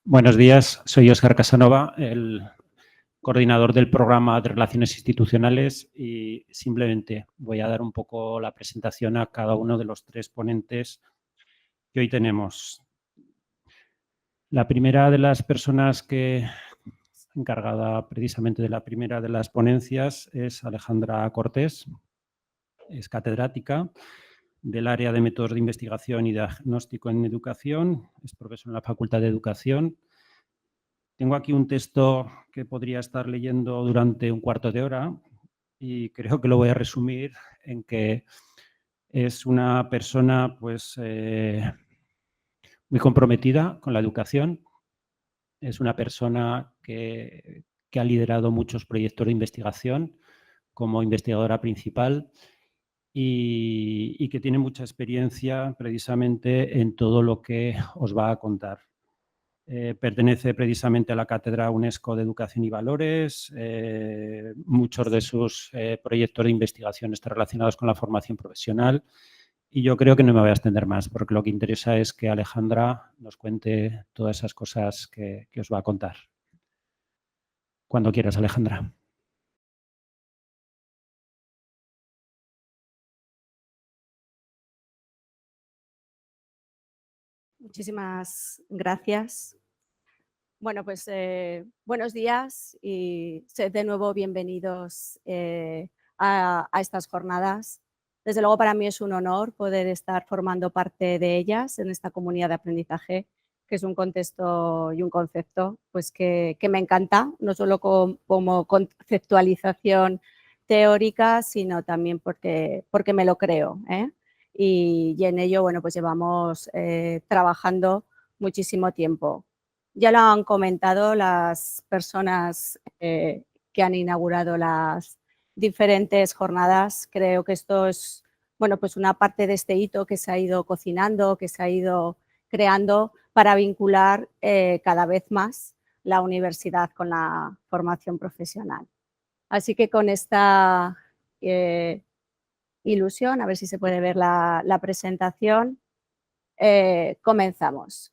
Buenos días, soy Óscar Casanova, el coordinador del programa de Relaciones Institucionales y simplemente voy a dar un poco la presentación a cada uno de los tres ponentes que hoy tenemos. La primera de las personas que encargada precisamente de la primera de las ponencias es Alejandra Cortés, es catedrática del área de métodos de investigación y diagnóstico en educación, es profesora en la Facultad de Educación. Tengo aquí un texto que podría estar leyendo durante un cuarto de hora y creo que lo voy a resumir en que es una persona pues, muy comprometida con la educación, es una persona que ha liderado muchos proyectos de investigación como investigadora principal y que tiene mucha experiencia precisamente en todo lo que os va a contar. Pertenece precisamente a la Cátedra UNESCO de Educación y Valores. Muchos de sus proyectos de investigación están relacionados con la formación profesional. Y yo creo que no me voy a extender más, porque lo que interesa es que Alejandra nos cuente todas esas cosas que os va a contar. Cuando quieras, Alejandra. Muchísimas gracias. Bueno, pues buenos días y sed de nuevo bienvenidos a estas jornadas. Desde luego para mí es un honor poder estar formando parte de ellas en esta comunidad de aprendizaje, que es un contexto y un concepto pues que me encanta, no solo como conceptualización teórica, sino también porque me lo creo, ¿eh? Y en ello, bueno, pues llevamos trabajando muchísimo tiempo. Ya lo han comentado las personas que han inaugurado las diferentes jornadas. Creo que esto es, bueno, pues una parte de este hito que se ha ido cocinando, que se ha ido creando para vincular cada vez más la universidad con la formación profesional. Así que con esta ilusión, a ver si se puede ver la presentación, comenzamos.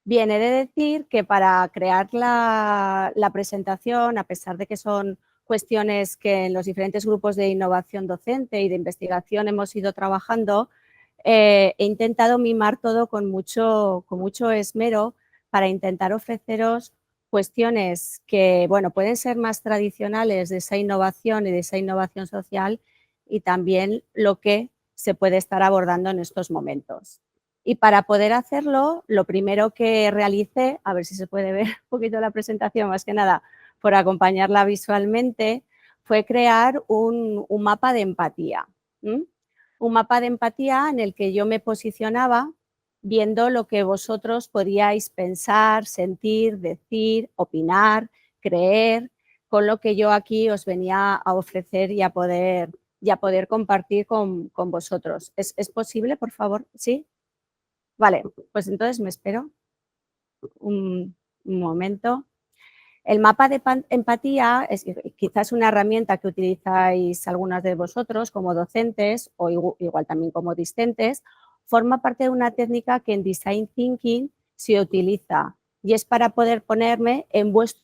Bien, he de decir que para crear la presentación, a pesar de que son cuestiones que en los diferentes grupos de innovación docente y de investigación hemos ido trabajando, he intentado mimar todo con mucho esmero para intentar ofreceros cuestiones que, bueno, pueden ser más tradicionales de esa innovación y de esa innovación social y también lo que se puede estar abordando en estos momentos. Y para poder hacerlo, lo primero que realicé, a ver si se puede ver un poquito la presentación, más que nada por acompañarla visualmente, fue crear un mapa de empatía. Un mapa de empatía en el que yo me posicionaba viendo lo que vosotros podíais pensar, sentir, decir, opinar, creer, con lo que yo aquí os venía a ofrecer y a poder compartir con vosotros. ¿Es posible, por favor? ¿Sí? Vale, pues entonces me espero un momento. El mapa de empatía es quizás una herramienta que utilizáis algunas de vosotros como docentes o igual también como discentes. Forma parte de una técnica que en Design Thinking se utiliza y es para poder ponerme en vuestro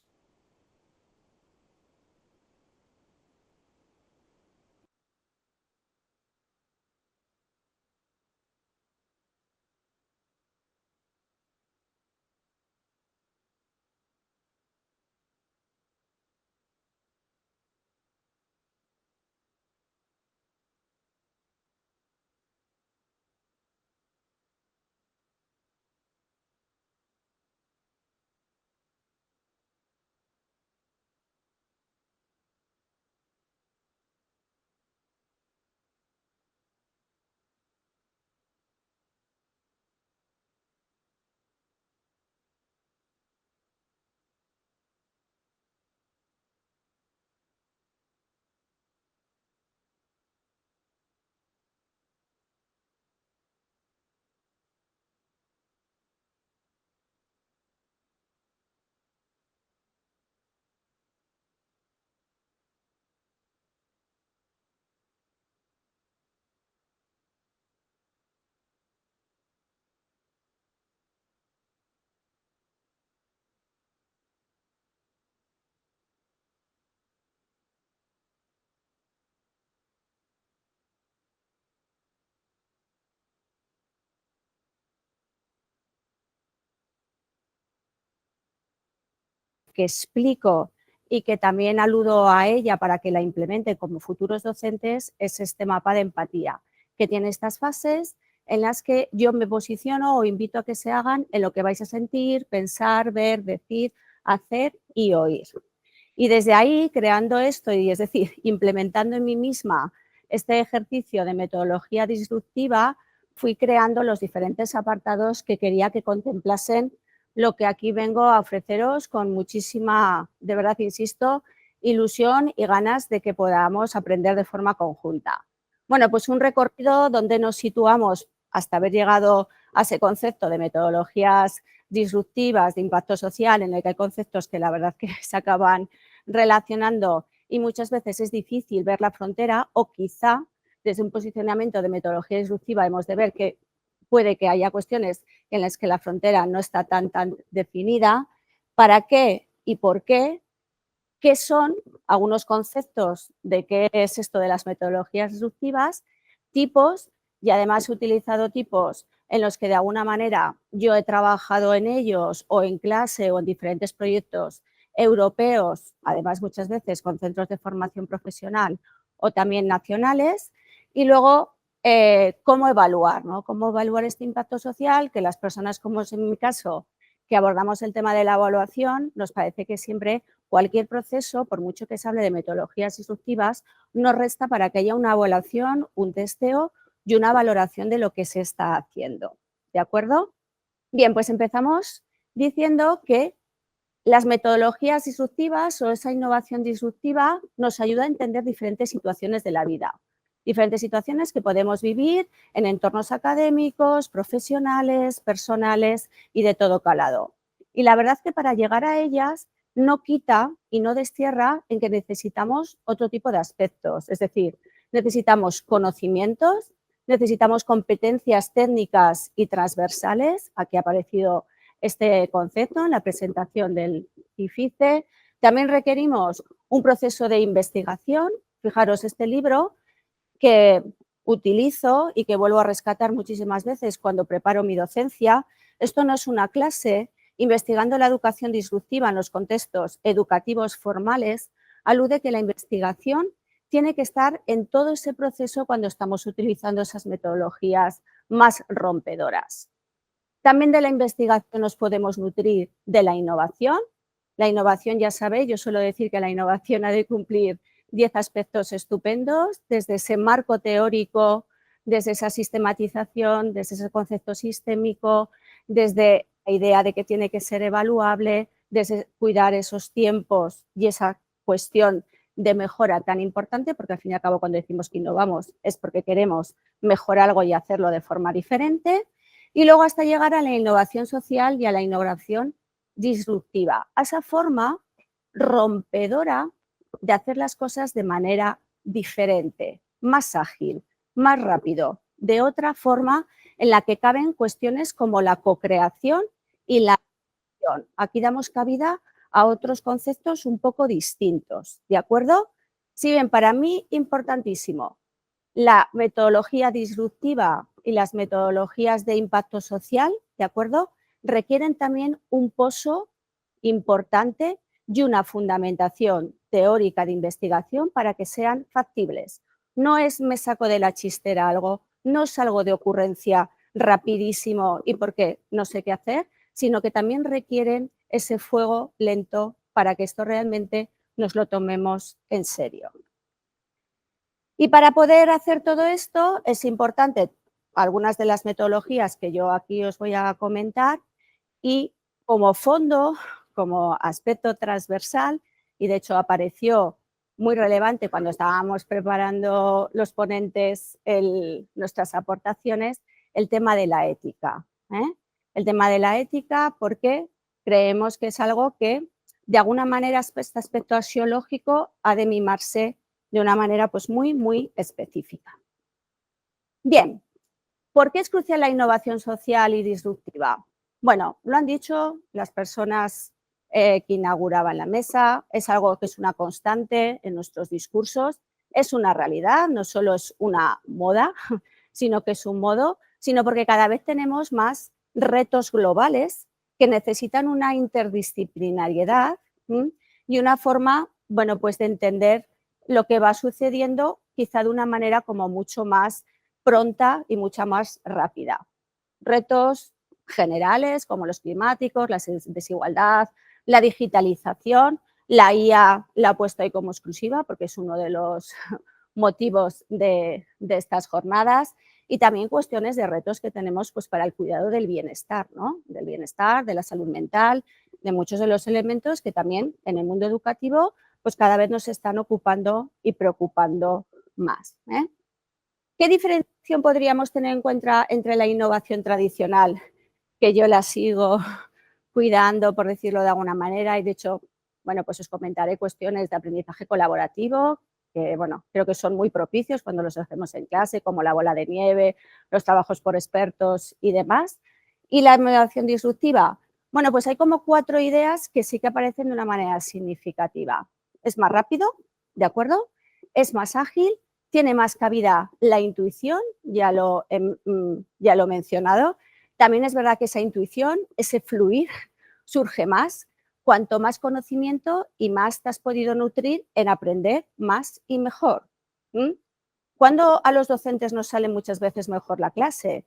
que explico y que también aludo a ella para que la implementen como futuros docentes es este mapa de empatía, que tiene estas fases en las que yo me posiciono o invito a que se hagan en lo que vais a sentir, pensar, ver, decir, hacer y oír. Y desde ahí, creando esto, y es decir, implementando en mí misma este ejercicio de metodología disruptiva, fui creando los diferentes apartados que quería que contemplasen lo que aquí vengo a ofreceros con muchísima, de verdad, insisto, ilusión y ganas de que podamos aprender de forma conjunta. Bueno, pues un recorrido donde nos situamos hasta haber llegado a ese concepto de metodologías disruptivas de impacto social, en el que hay conceptos que la verdad que se acaban relacionando y muchas veces es difícil ver la frontera, o quizá desde un posicionamiento de metodología disruptiva hemos de ver que puede que haya cuestiones en las que la frontera no está tan definida. ¿Para qué y por qué? ¿Qué son algunos conceptos de qué es esto de las metodologías disruptivas? Tipos, y además he utilizado tipos en los que de alguna manera yo he trabajado en ellos o en clase o en diferentes proyectos europeos, además muchas veces con centros de formación profesional o también nacionales, y luego cómo evaluar, ¿no? Cómo evaluar este impacto social, que las personas, como es en mi caso, que abordamos el tema de la evaluación, nos parece que siempre cualquier proceso, por mucho que se hable de metodologías disruptivas, no resta para que haya una evaluación, un testeo y una valoración de lo que se está haciendo. ¿De acuerdo? Bien, pues empezamos diciendo que las metodologías disruptivas o esa innovación disruptiva nos ayuda a entender diferentes situaciones de la vida, diferentes situaciones que podemos vivir en entornos académicos, profesionales, personales y de todo calado. Y la verdad es que para llegar a ellas no quita y no destierra en que necesitamos otro tipo de aspectos, es decir, necesitamos conocimientos, necesitamos competencias técnicas y transversales. Aquí ha aparecido este concepto en la presentación del IFICE. También requerimos un proceso de investigación. Fijaros, este libro que utilizo y que vuelvo a rescatar muchísimas veces cuando preparo mi docencia, esto no es una clase. Investigando la educación disruptiva en los contextos educativos formales, alude que la investigación tiene que estar en todo ese proceso cuando estamos utilizando esas metodologías más rompedoras. También de la investigación nos podemos nutrir de la innovación. La innovación, ya sabéis, yo suelo decir que la innovación ha de cumplir 10 aspectos estupendos, desde ese marco teórico, desde esa sistematización, desde ese concepto sistémico, desde la idea de que tiene que ser evaluable, desde cuidar esos tiempos y esa cuestión de mejora tan importante, porque al fin y al cabo cuando decimos que innovamos es porque queremos mejorar algo y hacerlo de forma diferente. Y luego hasta llegar a la innovación social y a la innovación disruptiva, a esa forma rompedora de hacer las cosas de manera diferente, más ágil, más rápido, de otra forma en la que caben cuestiones como la co-creación y la acción. Aquí damos cabida a otros conceptos un poco distintos, ¿de acuerdo? Si bien para mí importantísimo, la metodología disruptiva y las metodologías de impacto social, ¿de acuerdo? Requieren también un pozo importante y una fundamentación teórica de investigación para que sean factibles. No es me saco de la chistera algo, no salgo de ocurrencia rapidísimo y porque no sé qué hacer, sino que también requieren ese fuego lento para que esto realmente nos lo tomemos en serio. Y para poder hacer todo esto es importante algunas de las metodologías que yo aquí os voy a comentar y como fondo, como aspecto transversal, y de hecho apareció muy relevante cuando estábamos preparando los ponentes nuestras aportaciones, el tema de la ética. El tema de la ética porque creemos que es algo que de alguna manera este aspecto axiológico ha de mimarse de una manera pues muy específica. Bien, ¿por qué es crucial la innovación social y disruptiva? Bueno, lo han dicho las personas que inauguraban la mesa, es algo que es una constante en nuestros discursos, es una realidad, no solo es una moda, sino que es un modo, sino porque cada vez tenemos más retos globales que necesitan una interdisciplinariedad y una forma, bueno, pues de entender lo que va sucediendo quizá de una manera como mucho más pronta y mucha más rápida. Retos generales como los climáticos, la desigualdad, la digitalización, la IA la ha puesto ahí como exclusiva porque es uno de los motivos de estas jornadas, y también cuestiones de retos que tenemos pues, para el cuidado del bienestar, ¿no? Del bienestar, de la salud mental, de muchos de los elementos que también en el mundo educativo pues cada vez nos están ocupando y preocupando más. ¿Qué diferenciación podríamos tener en cuenta entre la innovación tradicional, que yo la sigo cuidando, por decirlo de alguna manera, y de hecho, bueno, pues os comentaré cuestiones de aprendizaje colaborativo, que bueno, creo que son muy propicios cuando los hacemos en clase, como la bola de nieve, los trabajos por expertos y demás. Y la innovación disruptiva, bueno, pues hay como 4 ideas que sí que aparecen de una manera significativa. Es más rápido, ¿de acuerdo? Es más ágil, tiene más cabida la intuición, ya lo he mencionado. También es verdad que esa intuición, ese fluir, surge más cuanto más conocimiento y más te has podido nutrir en aprender más y mejor. ¿Cuándo a los docentes nos sale muchas veces mejor la clase?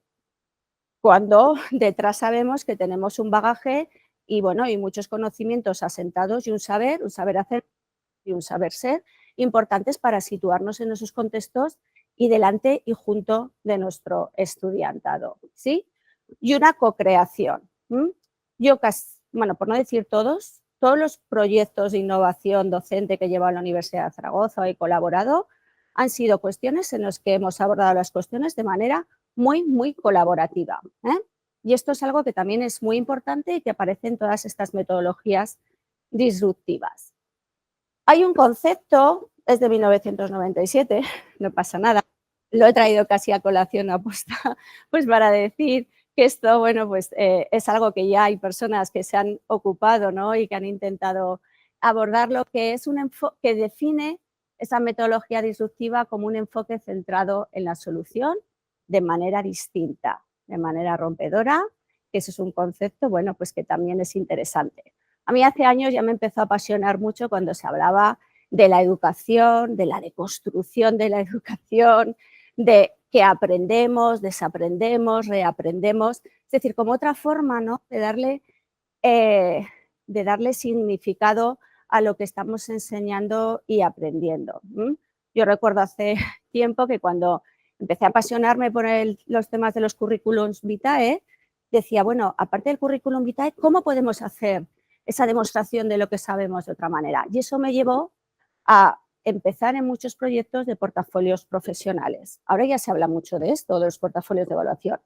Cuando detrás sabemos que tenemos un bagaje y, bueno, y muchos conocimientos asentados y un saber hacer y un saber ser importantes para situarnos en esos contextos y delante y junto de nuestro estudiantado, ¿sí? Y una co-creación. Yo bueno, por no decir todos los proyectos de innovación docente que he llevado en la Universidad de Zaragoza o he colaborado han sido cuestiones en las que hemos abordado las cuestiones de manera muy, muy colaborativa. Y esto es algo que también es muy importante y que aparece en todas estas metodologías disruptivas. Hay un concepto, es de 1997, no pasa nada, lo he traído casi a colación aposta, pues para decir que esto, bueno, pues es algo que ya hay personas que se han ocupado, ¿no? Y que han intentado abordarlo, que es un enfoque que define esa metodología disruptiva como un enfoque centrado en la solución de manera distinta, de manera rompedora, que eso es un concepto, bueno, pues que también es interesante. A mí hace años ya me empezó a apasionar mucho cuando se hablaba de la educación, de la deconstrucción de la educación, de que aprendemos, desaprendemos, reaprendemos, es decir, como otra forma, ¿no?, de darle significado a lo que estamos enseñando y aprendiendo. Yo recuerdo hace tiempo que cuando empecé a apasionarme por los temas de los currículums vitae, decía, bueno, aparte del currículum vitae, ¿cómo podemos hacer esa demostración de lo que sabemos de otra manera? Y eso me llevó a empezar en muchos proyectos de portafolios profesionales. Ahora ya se habla mucho de esto, de los portafolios de evaluación.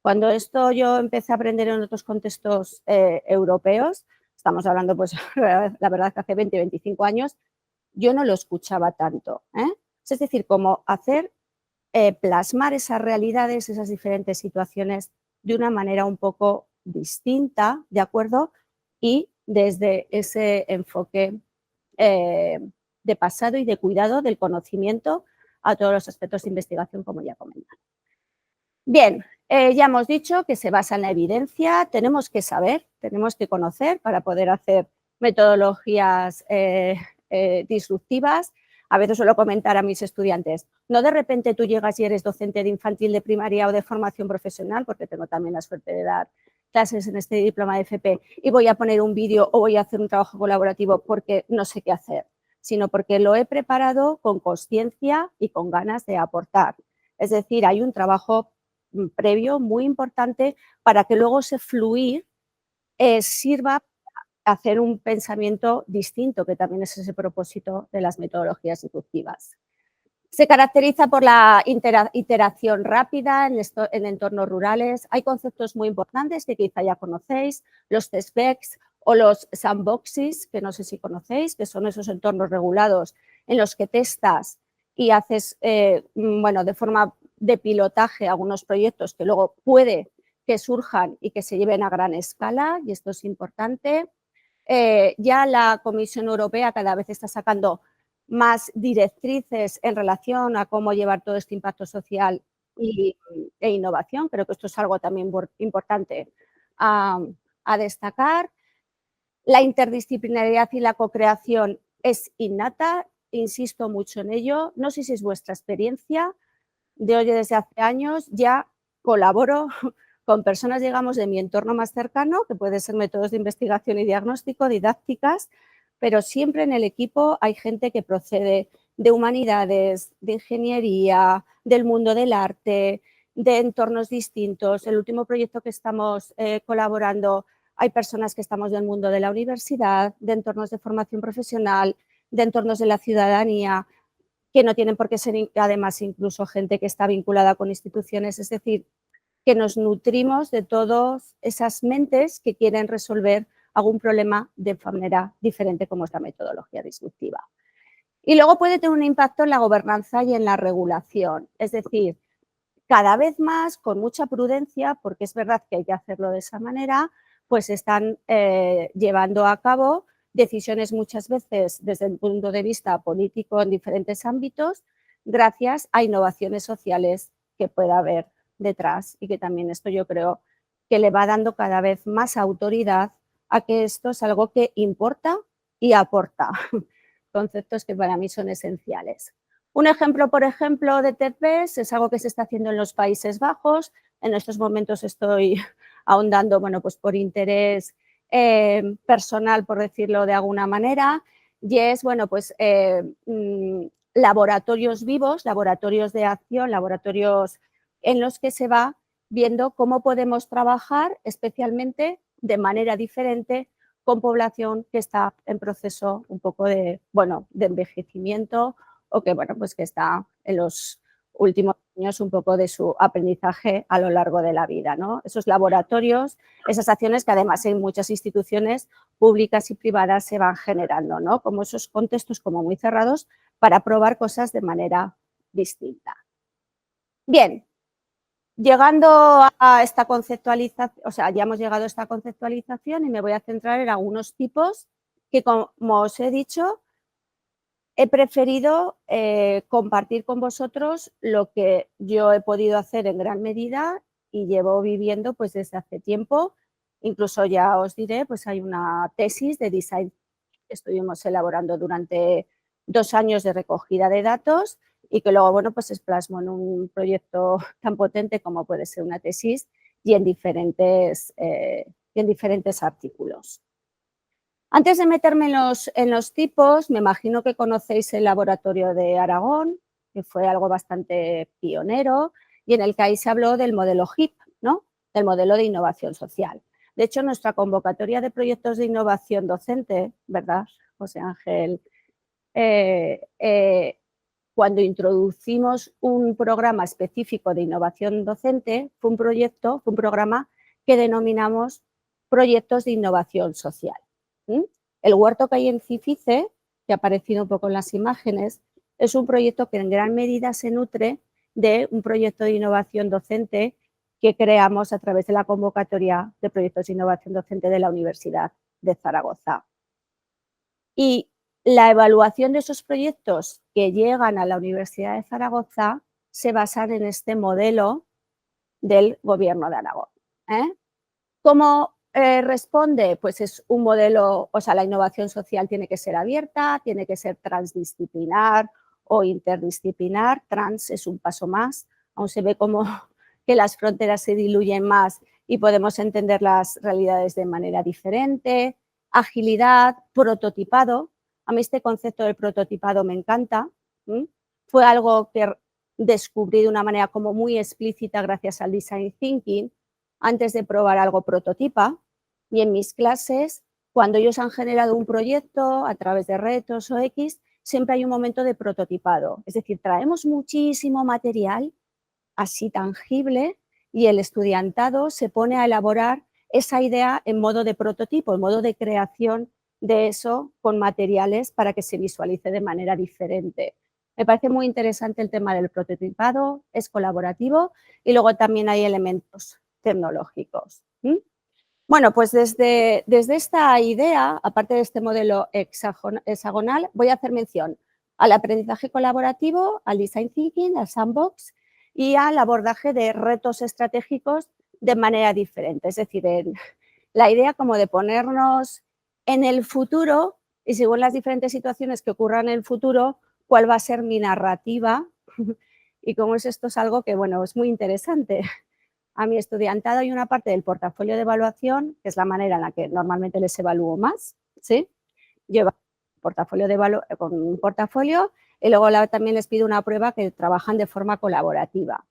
Cuando esto yo empecé a aprender en otros contextos europeos, estamos hablando, pues, la verdad que hace 20, 25 años, yo no lo escuchaba tanto. Es decir, como hacer, plasmar esas realidades, esas diferentes situaciones de una manera un poco distinta, ¿de acuerdo? Y desde ese enfoque de pasado y de cuidado del conocimiento a todos los aspectos de investigación, como ya comentaba. Bien, ya hemos dicho que se basa en la evidencia, tenemos que saber, tenemos que conocer para poder hacer metodologías disruptivas. A veces suelo comentar a mis estudiantes, no de repente tú llegas y eres docente de infantil, de primaria o de formación profesional, porque tengo también la suerte de dar clases en este diploma de FP, y voy a poner un vídeo o voy a hacer un trabajo colaborativo porque no sé qué hacer, sino porque lo he preparado con consciencia y con ganas de aportar. Es decir, hay un trabajo previo muy importante para que luego ese fluir sirva a hacer un pensamiento distinto, que también es ese propósito de las metodologías disruptivas. Se caracteriza por la iteración rápida en entornos rurales. Hay conceptos muy importantes que quizá ya conocéis, los testbeds o los sandboxes, que no sé si conocéis, que son esos entornos regulados en los que testas y haces, bueno, de forma de pilotaje algunos proyectos que luego puede que surjan y que se lleven a gran escala, y esto es importante. Ya la Comisión Europea cada vez está sacando más directrices en relación a cómo llevar todo este impacto social e innovación. Creo que esto es algo también importante a destacar. La interdisciplinariedad y la co-creación es innata, insisto mucho en ello. No sé si es vuestra experiencia, desde hace años ya colaboro con personas, digamos, de mi entorno más cercano, que puede ser métodos de investigación y diagnóstico, didácticas, pero siempre en el equipo hay gente que procede de humanidades, de ingeniería, del mundo del arte, de entornos distintos. El último proyecto que estamos colaborando, hay personas que estamos del mundo de la universidad, de entornos de formación profesional, de entornos de la ciudadanía, que no tienen por qué ser además incluso gente que está vinculada con instituciones, es decir, que nos nutrimos de todas esas mentes que quieren resolver algún problema de manera diferente, como es la metodología disruptiva. Y luego puede tener un impacto en la gobernanza y en la regulación, es decir, cada vez más, con mucha prudencia, porque es verdad que hay que hacerlo de esa manera, pues están llevando a cabo decisiones muchas veces desde el punto de vista político en diferentes ámbitos, gracias a innovaciones sociales que pueda haber detrás y que también esto yo creo que le va dando cada vez más autoridad a que esto es algo que importa y aporta, conceptos que para mí son esenciales. Un ejemplo, por ejemplo, de TED-BES es algo que se está haciendo en los Países Bajos. En estos momentos estoy ahondando, bueno, pues por interés personal, por decirlo de alguna manera, y es, bueno, pues laboratorios vivos, laboratorios de acción, laboratorios en los que se va viendo cómo podemos trabajar especialmente de manera diferente con población que está en proceso un poco de, bueno, de envejecimiento o que, bueno, pues que está en los últimos años un poco de su aprendizaje a lo largo de la vida, ¿no? Esos laboratorios, esas acciones que además en muchas instituciones públicas y privadas se van generando, ¿no? Como esos contextos como muy cerrados para probar cosas de manera distinta. Bien, llegando a esta conceptualización, o sea, ya hemos llegado a esta conceptualización y me voy a centrar en algunos tipos que, como os he dicho, he preferido compartir con vosotros lo que yo he podido hacer en gran medida y llevo viviendo pues desde hace tiempo. Incluso ya os diré, pues hay una tesis de design que estuvimos elaborando durante 2 años de recogida de datos y que luego, bueno, pues se plasmó en un proyecto tan potente como puede ser una tesis y en diferentes artículos. Antes de meterme en los tipos, me imagino que conocéis el laboratorio de Aragón, que fue algo bastante pionero y en el que ahí se habló del modelo HIP, ¿no? Del modelo de innovación social. De hecho, nuestra convocatoria de proyectos de innovación docente, ¿verdad, José Ángel? Cuando introducimos un programa específico de innovación docente, fue un programa que denominamos proyectos de innovación social. El huerto que hay en Cifice, que ha aparecido un poco en las imágenes, es un proyecto que en gran medida se nutre de un proyecto de innovación docente que creamos a través de la convocatoria de proyectos de innovación docente de la Universidad de Zaragoza. Y la evaluación de esos proyectos que llegan a la Universidad de Zaragoza se basan en este modelo del Gobierno de Aragón. ¿Cómo responde? Pues es un modelo, o sea, la innovación social tiene que ser abierta, tiene que ser transdisciplinar o interdisciplinar. Trans es un paso más, aún se ve como que las fronteras se diluyen más y podemos entender las realidades de manera diferente. Agilidad, prototipado. A mí este concepto del prototipado me encanta. Fue algo que descubrí de una manera como muy explícita gracias al design thinking. Antes de probar algo prototipa y en mis clases, cuando ellos han generado un proyecto a través de retos o X, siempre hay un momento de prototipado. Es decir, traemos muchísimo material así tangible y el estudiantado se pone a elaborar esa idea en modo de prototipo, en modo de creación de eso con materiales para que se visualice de manera diferente. Me parece muy interesante el tema del prototipado, es colaborativo y luego también hay elementos tecnológicos. Bueno, pues desde esta idea, aparte de este modelo hexagonal, voy a hacer mención al aprendizaje colaborativo, al design thinking, al sandbox y al abordaje de retos estratégicos de manera diferente. Es decir, la idea como de ponernos en el futuro, y según las diferentes situaciones que ocurran en el futuro, cuál va a ser mi narrativa y cómo esto es algo que, bueno, es muy interesante. A mi estudiantado hay una parte del portafolio de evaluación, que es la manera en la que normalmente les evalúo más, ¿sí? Yo con un portafolio y luego también les pido una prueba que trabajan de forma colaborativa.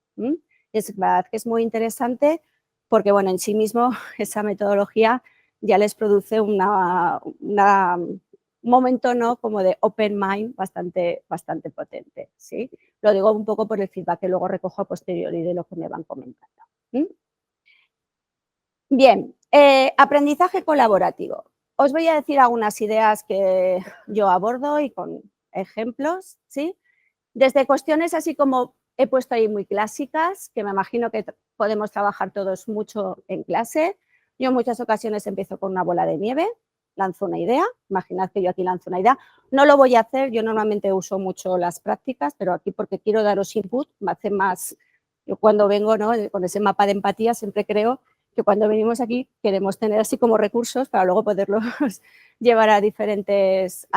Es verdad que es muy interesante porque, bueno, en sí mismo esa metodología ya les produce un momento, ¿no?, como de open mind bastante potente, ¿sí? Lo digo un poco por el feedback que luego recojo a posteriori de lo que me van comentando. Bien, aprendizaje colaborativo. Os voy a decir algunas ideas que yo abordo y con ejemplos, ¿sí? Desde cuestiones así como he puesto ahí muy clásicas, que me imagino que podemos trabajar todos mucho en clase. Yo en muchas ocasiones empiezo con una bola de nieve, lanzo una idea, imaginad que yo aquí lanzo una idea. No lo voy a hacer, yo normalmente uso mucho las prácticas, pero aquí porque quiero daros input, me hace más, yo cuando vengo, ¿no?, con ese mapa de empatía siempre creo que cuando venimos aquí queremos tener así como recursos para luego poderlos llevar a diferentes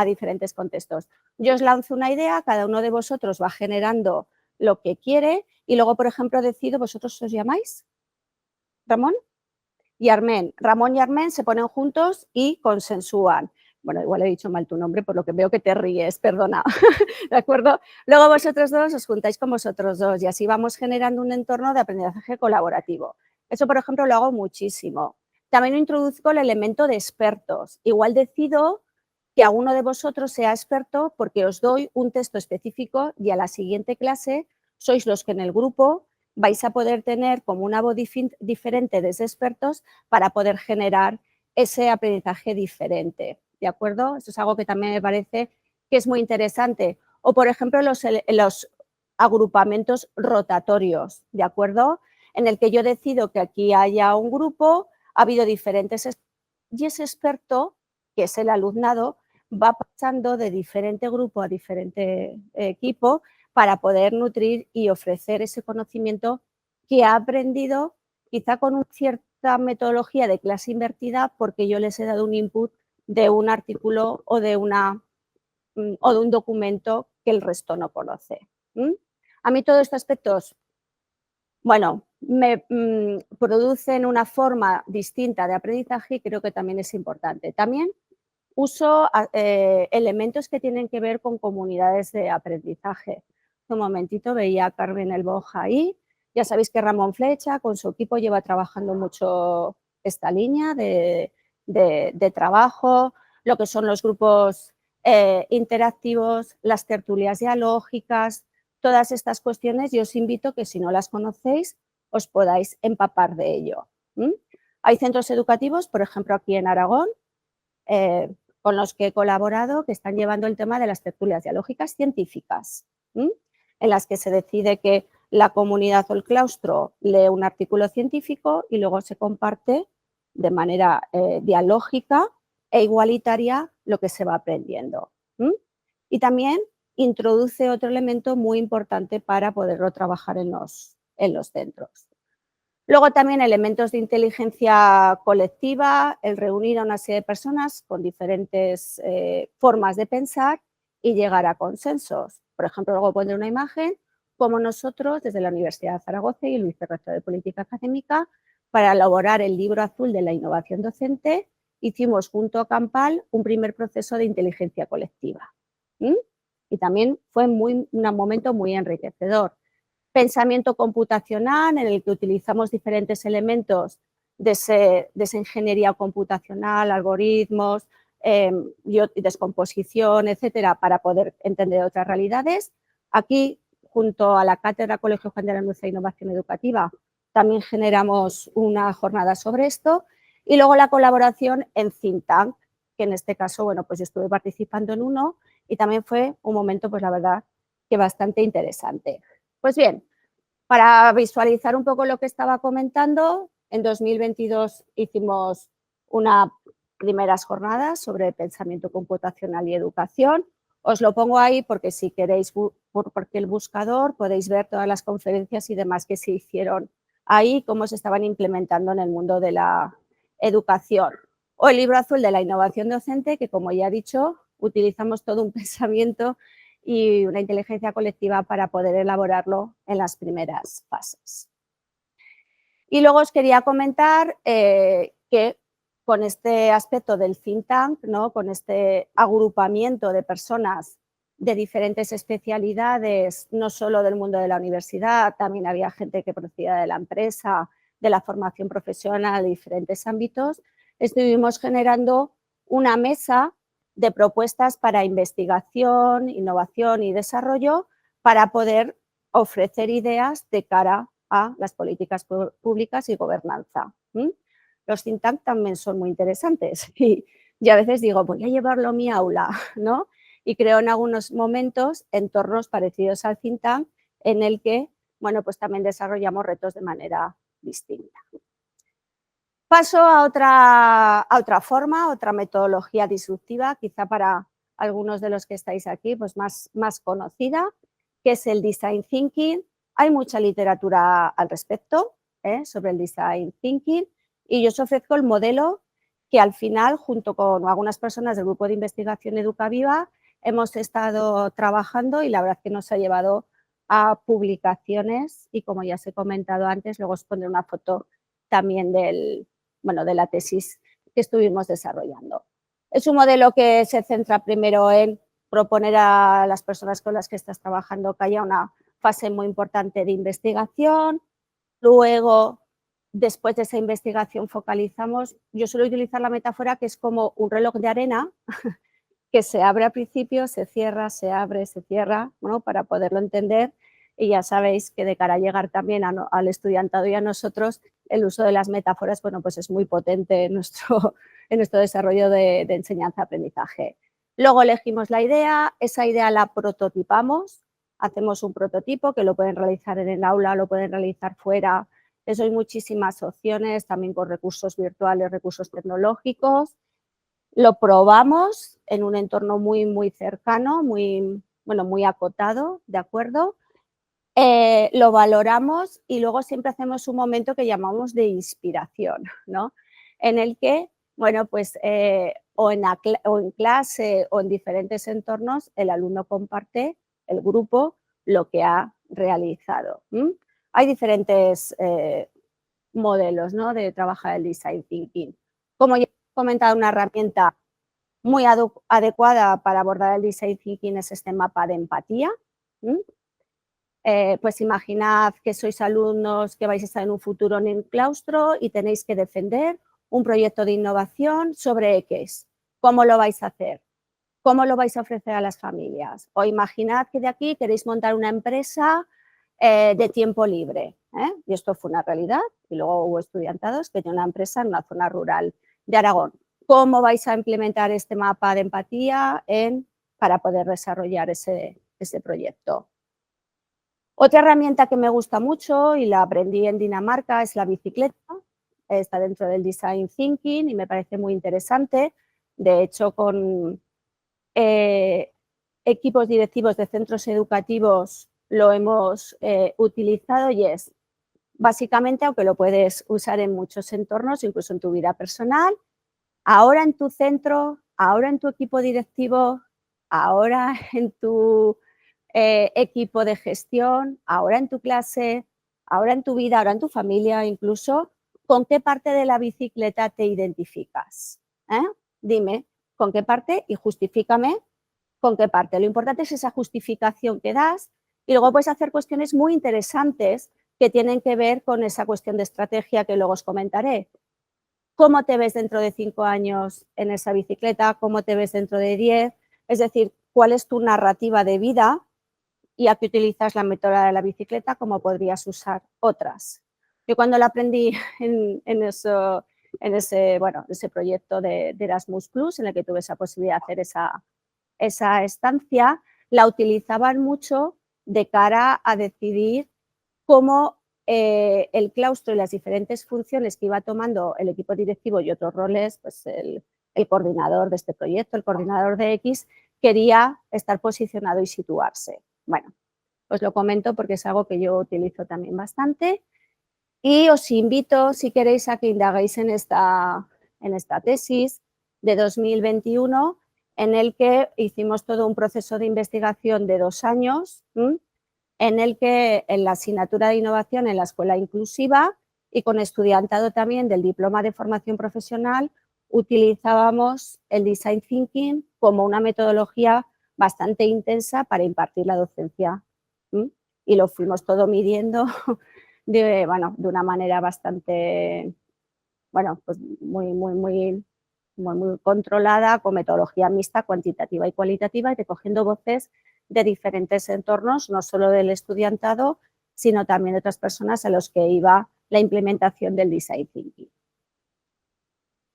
contextos. Yo os lanzo una idea, cada uno de vosotros va generando lo que quiere y luego, por ejemplo, decido, ¿vosotros os llamáis? ¿Ramón? Y Armen. Ramón y Armen se ponen juntos y consensúan. Bueno, igual he dicho mal tu nombre, por lo que veo que te ríes, perdona. ¿De acuerdo? Luego vosotros dos os juntáis con vosotros dos y así vamos generando un entorno de aprendizaje colaborativo. Eso, por ejemplo, lo hago muchísimo. También introduzco el elemento de expertos. Igual decido que a uno de vosotros sea experto porque os doy un texto específico y a la siguiente clase sois los que en el grupo vais a poder tener como una voz diferente de esos expertos para poder generar ese aprendizaje diferente, ¿de acuerdo? Eso es algo que también me parece que es muy interesante. O, por ejemplo, los agrupamientos rotatorios, ¿de acuerdo? En el que yo decido que aquí haya un grupo, ha habido diferentes y ese experto, que es el alumnado, va pasando de diferente grupo a diferente equipo para poder nutrir y ofrecer ese conocimiento que ha aprendido quizá con una cierta metodología de clase invertida porque yo les he dado un input de un artículo o de un documento que el resto no conoce. A mí todos estos aspectos, bueno, me producen una forma distinta de aprendizaje y creo que también es importante. También uso elementos que tienen que ver con comunidades de aprendizaje. Un momentito veía a Carmen El Boja ahí. Ya sabéis que Ramón Flecha con su equipo lleva trabajando mucho esta línea de trabajo, lo que son los grupos interactivos, las tertulias dialógicas, todas estas cuestiones. Yo os invito que si no las conocéis os podáis empapar de ello. Hay centros educativos, por ejemplo aquí en Aragón, con los que he colaborado, que están llevando el tema de las tertulias dialógicas científicas, en las que se decide que la comunidad o el claustro lee un artículo científico y luego se comparte de manera dialógica e igualitaria lo que se va aprendiendo. Y también introduce otro elemento muy importante para poderlo trabajar en los centros. Luego también elementos de inteligencia colectiva, el reunir a una serie de personas con diferentes formas de pensar y llegar a consensos. Por ejemplo, luego pondré una imagen como nosotros desde la Universidad de Zaragoza y el Vicerrector de Política Académica para elaborar el libro azul de la innovación docente hicimos junto a Campal un primer proceso de inteligencia colectiva. Y también fue un momento muy enriquecedor. Pensamiento computacional, en el que utilizamos diferentes elementos de esa ingeniería computacional, algoritmos, descomposición, etcétera, para poder entender otras realidades. Aquí, junto a la Cátedra Colegio Juan de la Luz e Innovación Educativa, también generamos una jornada sobre esto. Y luego la colaboración en Think Tank, que en este caso, bueno, pues yo estuve participando en uno y también fue un momento, pues la verdad, que bastante interesante. Pues bien, para visualizar un poco lo que estaba comentando, en 2022 hicimos unas primeras jornadas sobre pensamiento computacional y educación. Os lo pongo ahí porque si queréis, porque el buscador, podéis ver todas las conferencias y demás que se hicieron ahí, cómo se estaban implementando en el mundo de la educación. O el libro azul de la innovación docente, que como ya he dicho, utilizamos todo un pensamiento y una inteligencia colectiva para poder elaborarlo en las primeras fases. Y luego os quería comentar que con este aspecto del think tank, ¿no? Con este agrupamiento de personas de diferentes especialidades, no solo del mundo de la universidad, también había gente que procedía de la empresa, de la formación profesional, de diferentes ámbitos, estuvimos generando una mesa de propuestas para investigación, innovación y desarrollo para poder ofrecer ideas de cara a las políticas públicas y gobernanza. Los think tank también son muy interesantes y a veces digo, voy a llevarlo a mi aula, ¿no? Y creo en algunos momentos entornos parecidos al think tank en el que, bueno, pues también desarrollamos retos de manera distinta. Paso a otra forma, otra metodología disruptiva, quizá para algunos de los que estáis aquí, pues más conocida, que es el design thinking. Hay mucha literatura al respecto sobre el design thinking y yo os ofrezco el modelo que al final, junto con algunas personas del grupo de investigación Educaviva, hemos estado trabajando y la verdad que nos ha llevado a publicaciones y, como ya os he comentado antes, luego os pondré una foto también de la tesis que estuvimos desarrollando. Es un modelo que se centra primero en proponer a las personas con las que estás trabajando que haya una fase muy importante de investigación, luego, después de esa investigación focalizamos, yo suelo utilizar la metáfora que es como un reloj de arena que se abre al principio, se cierra, se abre, se cierra, ¿no? Para poderlo entender. Y ya sabéis que de cara a llegar también al estudiantado y a nosotros, el uso de las metáforas, bueno, pues es muy potente en nuestro desarrollo de enseñanza-aprendizaje. Luego elegimos la idea, esa idea la prototipamos, hacemos un prototipo que lo pueden realizar en el aula, lo pueden realizar fuera. Eso hay muchísimas opciones, también con recursos virtuales, recursos tecnológicos. Lo probamos en un entorno muy cercano, muy acotado, ¿de acuerdo? Lo valoramos y luego siempre hacemos un momento que llamamos de inspiración, ¿no? En el que, bueno, pues o en clase o en diferentes entornos, el alumno comparte, el grupo, lo que ha realizado. Hay diferentes modelos, ¿no? De trabajar el design thinking. Como ya he comentado, una herramienta muy adecuada para abordar el design thinking es este mapa de empatía. Pues imaginad que sois alumnos que vais a estar en un futuro en el claustro y tenéis que defender un proyecto de innovación sobre X. ¿Cómo lo vais a hacer? ¿Cómo lo vais a ofrecer a las familias? O imaginad que de aquí queréis montar una empresa de tiempo libre. Y esto fue una realidad. Y luego hubo estudiantados que tenían una empresa en una zona rural de Aragón. ¿Cómo vais a implementar este mapa de empatía para poder desarrollar ese proyecto? Otra herramienta que me gusta mucho y la aprendí en Dinamarca es la bicicleta. Está dentro del design thinking y me parece muy interesante. De hecho, con equipos directivos de centros educativos lo hemos utilizado y es básicamente, aunque lo puedes usar en muchos entornos, incluso en tu vida personal, ahora en tu centro, ahora en tu equipo directivo, ahora en tu equipo de gestión, ahora en tu clase, ahora en tu vida, ahora en tu familia, incluso, ¿con qué parte de la bicicleta te identificas? Dime con qué parte y justifícame con qué parte. Lo importante es esa justificación que das y luego puedes hacer cuestiones muy interesantes que tienen que ver con esa cuestión de estrategia que luego os comentaré. ¿Cómo te ves dentro de 5 años en esa bicicleta? ¿Cómo te ves dentro de 10? Es decir, ¿cuál es tu narrativa de vida? Y aquí utilizas la método de la bicicleta, como podrías usar otras. Yo cuando la aprendí en ese proyecto de Erasmus Plus, en el que tuve esa posibilidad de hacer esa estancia, la utilizaban mucho de cara a decidir cómo el claustro y las diferentes funciones que iba tomando el equipo directivo y otros roles, pues el coordinador de este proyecto, el coordinador de X, quería estar posicionado y situarse. Bueno, os lo comento porque es algo que yo utilizo también bastante y os invito, si queréis, a que indaguéis en esta en esta tesis de 2021, en el que hicimos todo un proceso de investigación de 2 años, en el que en la asignatura de innovación en la escuela inclusiva y con estudiantado también del diploma de formación profesional, utilizábamos el Design Thinking como una metodología bastante intensa para impartir la docencia. Y lo fuimos todo midiendo de una manera bastante, pues muy controlada, con metodología mixta, cuantitativa y cualitativa, y recogiendo voces de diferentes entornos, no solo del estudiantado, sino también de otras personas a los que iba la implementación del Design Thinking.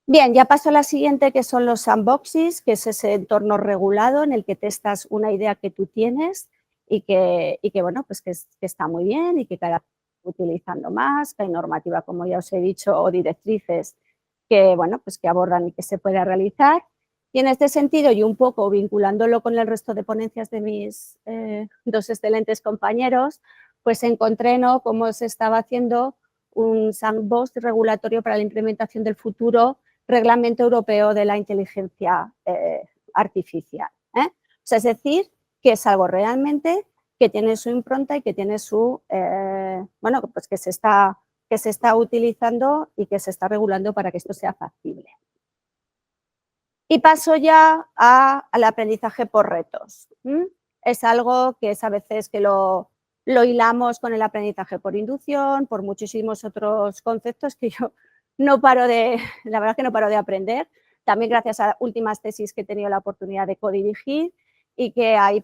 Bien, ya paso a la siguiente, que son los sandboxes, que es ese entorno regulado en el que testas una idea que tú tienes y que está muy bien y que cada vez utilizando más, que hay normativa, como ya os he dicho, o directrices que abordan y que se pueda realizar. Y en este sentido, y un poco vinculándolo con el resto de ponencias de mis 2 excelentes compañeros, pues encontré cómo se estaba haciendo un sandbox regulatorio para la implementación del futuro Reglamento Europeo de la Inteligencia Artificial. Es decir, que es algo realmente que tiene su impronta y que tiene su, que se está utilizando y que se está regulando para que esto sea factible. Y paso ya al aprendizaje por retos. Es algo que es a veces que lo hilamos con el aprendizaje por inducción, por muchísimos otros conceptos que yo la verdad es que no paro de aprender, también gracias a últimas tesis que he tenido la oportunidad de codirigir y que hay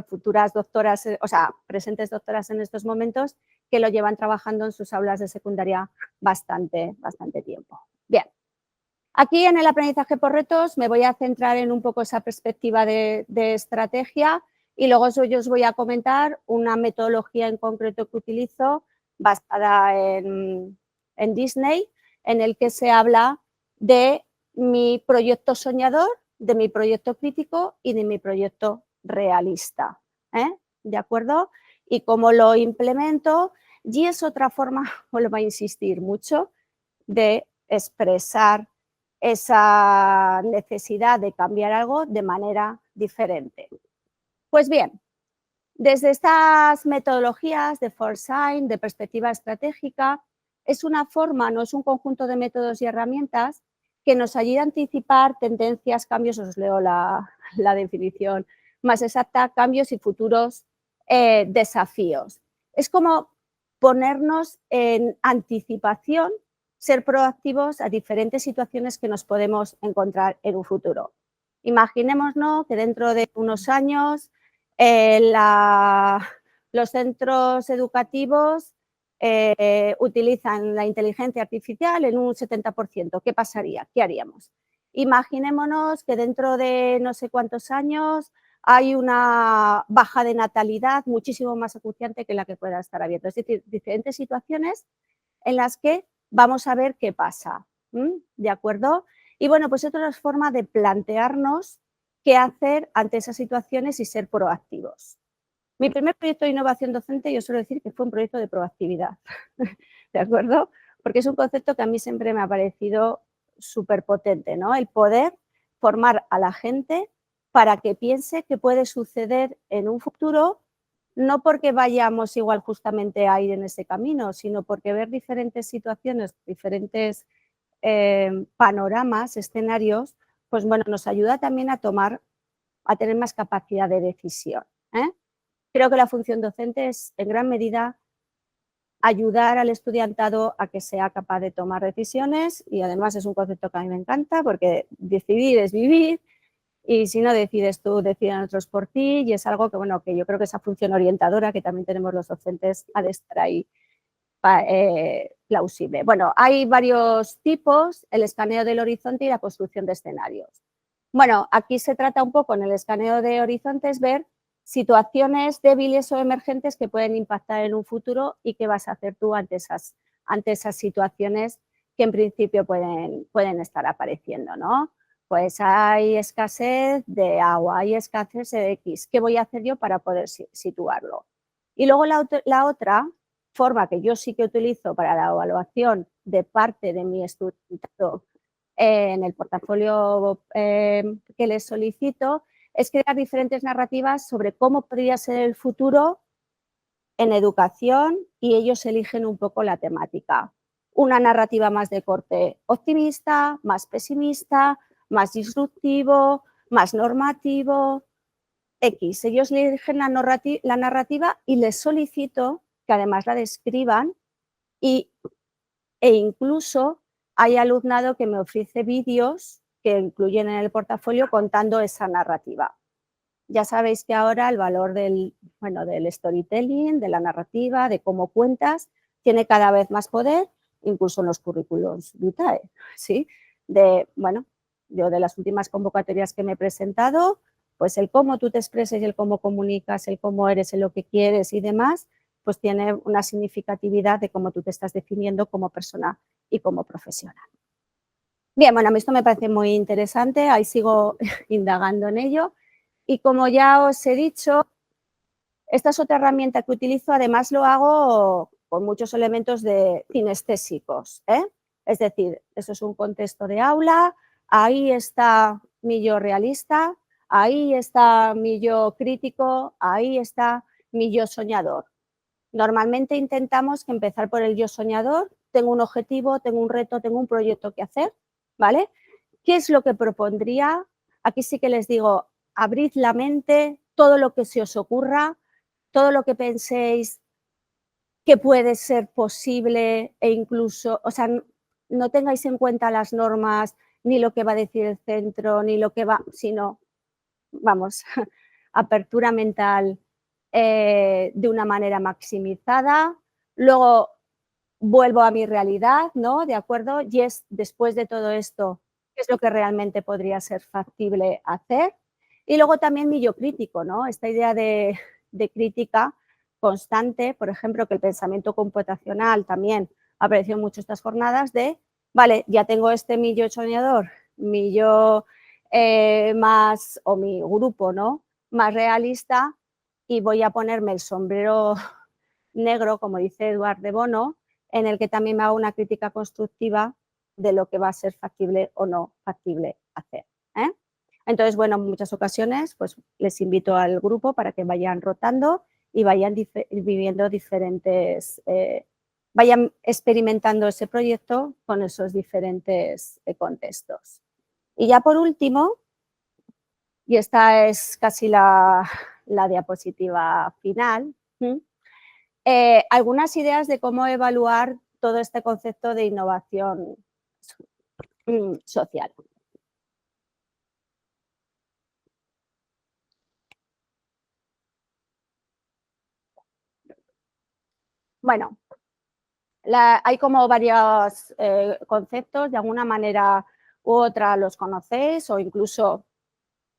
futuras doctoras, presentes doctoras en estos momentos que lo llevan trabajando en sus aulas de secundaria bastante tiempo. Bien, aquí en el aprendizaje por retos me voy a centrar en un poco esa perspectiva de estrategia y luego yo os voy a comentar una metodología en concreto que utilizo basada en Disney, en el que se habla de mi proyecto soñador, de mi proyecto crítico y de mi proyecto realista. ¿De acuerdo? Y cómo lo implemento, y es otra forma, vuelvo a insistir mucho, de expresar esa necesidad de cambiar algo de manera diferente. Pues bien, desde estas metodologías de foresight, de perspectiva estratégica, es una forma, no es un conjunto de métodos y herramientas que nos ayuda a anticipar tendencias, cambios, os leo la definición más exacta, cambios y futuros desafíos. Es como ponernos en anticipación, ser proactivos a diferentes situaciones que nos podemos encontrar en un futuro. Imaginémonos que dentro de unos años los centros educativos utilizan la inteligencia artificial en un 70%. ¿Qué pasaría? ¿Qué haríamos? Imaginémonos que dentro de no sé cuántos años hay una baja de natalidad muchísimo más acuciante que la que pueda estar abierta. Es decir, diferentes situaciones en las que vamos a ver qué pasa. ¿De acuerdo? Y bueno, pues otra es forma de plantearnos qué hacer ante esas situaciones y ser proactivos. Mi primer proyecto de innovación docente, yo suelo decir que fue un proyecto de proactividad, ¿de acuerdo? Porque es un concepto que a mí siempre me ha parecido súper potente, ¿no? El poder formar a la gente para que piense que puede suceder en un futuro, no porque vayamos igual justamente a ir en ese camino, sino porque ver diferentes situaciones, diferentes panoramas, escenarios, pues bueno, nos ayuda también a tener más capacidad de decisión. Creo que la función docente es, en gran medida, ayudar al estudiantado a que sea capaz de tomar decisiones y además es un concepto que a mí me encanta porque decidir es vivir y si no decides tú, deciden otros por ti y es algo que yo creo que esa función orientadora que también tenemos los docentes ha de estar ahí plausible. Bueno, hay varios tipos, el escaneo del horizonte y la construcción de escenarios. Bueno, aquí se trata un poco en el escaneo de horizontes ver situaciones débiles o emergentes que pueden impactar en un futuro y qué vas a hacer tú ante esas situaciones que en principio pueden estar apareciendo, ¿no? Pues hay escasez de agua, hay escasez de X. ¿Qué voy a hacer yo para poder situarlo? Y luego la otra forma que yo sí que utilizo para la evaluación de parte de mi estudiantado en el portafolio que les solicito, es crear diferentes narrativas sobre cómo podría ser el futuro en educación y ellos eligen un poco la temática. Una narrativa más de corte optimista, más pesimista, más disruptivo, más normativo, X. Ellos eligen la narrativa y les solicito que además la describan e incluso hay alumnado que me ofrece vídeos que incluyen en el portafolio contando esa narrativa. Ya sabéis que ahora el valor del storytelling, de la narrativa, de cómo cuentas, tiene cada vez más poder, incluso en los currículos vitae, ¿sí? Yo de las últimas convocatorias que me he presentado, pues el cómo tú te expresas y el cómo comunicas, el cómo eres, el lo que quieres y demás, pues tiene una significatividad de cómo tú te estás definiendo como persona y como profesional. Bien, bueno, a mí esto me parece muy interesante, ahí sigo indagando en ello. Y como ya os he dicho, esta es otra herramienta que utilizo, además lo hago con muchos elementos cinestésicos, ¿eh? Es decir, eso es un contexto de aula, ahí está mi yo realista, ahí está mi yo crítico, ahí está mi yo soñador. Normalmente intentamos que empezar por el yo soñador, tengo un objetivo, tengo un reto, tengo un proyecto que hacer, ¿vale? ¿Qué es lo que propondría? Aquí sí que les digo, abrid la mente, todo lo que se os ocurra, todo lo que penséis que puede ser posible e incluso, o sea, no tengáis en cuenta las normas, ni lo que va a decir el centro, ni lo que va, sino, vamos, apertura mental de una manera maximizada. Luego vuelvo a mi realidad, ¿no? ¿De acuerdo? Y es después de todo esto, ¿qué es lo que realmente podría ser factible hacer? Y luego también mi yo crítico, ¿no? Esta idea de crítica constante, por ejemplo, que el pensamiento computacional también apareció mucho estas jornadas de, vale, ya tengo mi yo soñador, mi yo más, o mi grupo, ¿no? Más realista y voy a ponerme el sombrero negro, como dice Eduard de Bono, en el que también me hago una crítica constructiva de lo que va a ser factible o no factible hacer. ¿eh? Entonces, bueno, en muchas ocasiones pues les invito al grupo para que vayan rotando y vayan viviendo diferentes, vayan experimentando ese proyecto con esos diferentes contextos. Y ya por último, y esta es casi la diapositiva final, algunas ideas de cómo evaluar todo este concepto de innovación social. Bueno, hay como varios conceptos, de alguna manera u otra los conocéis o incluso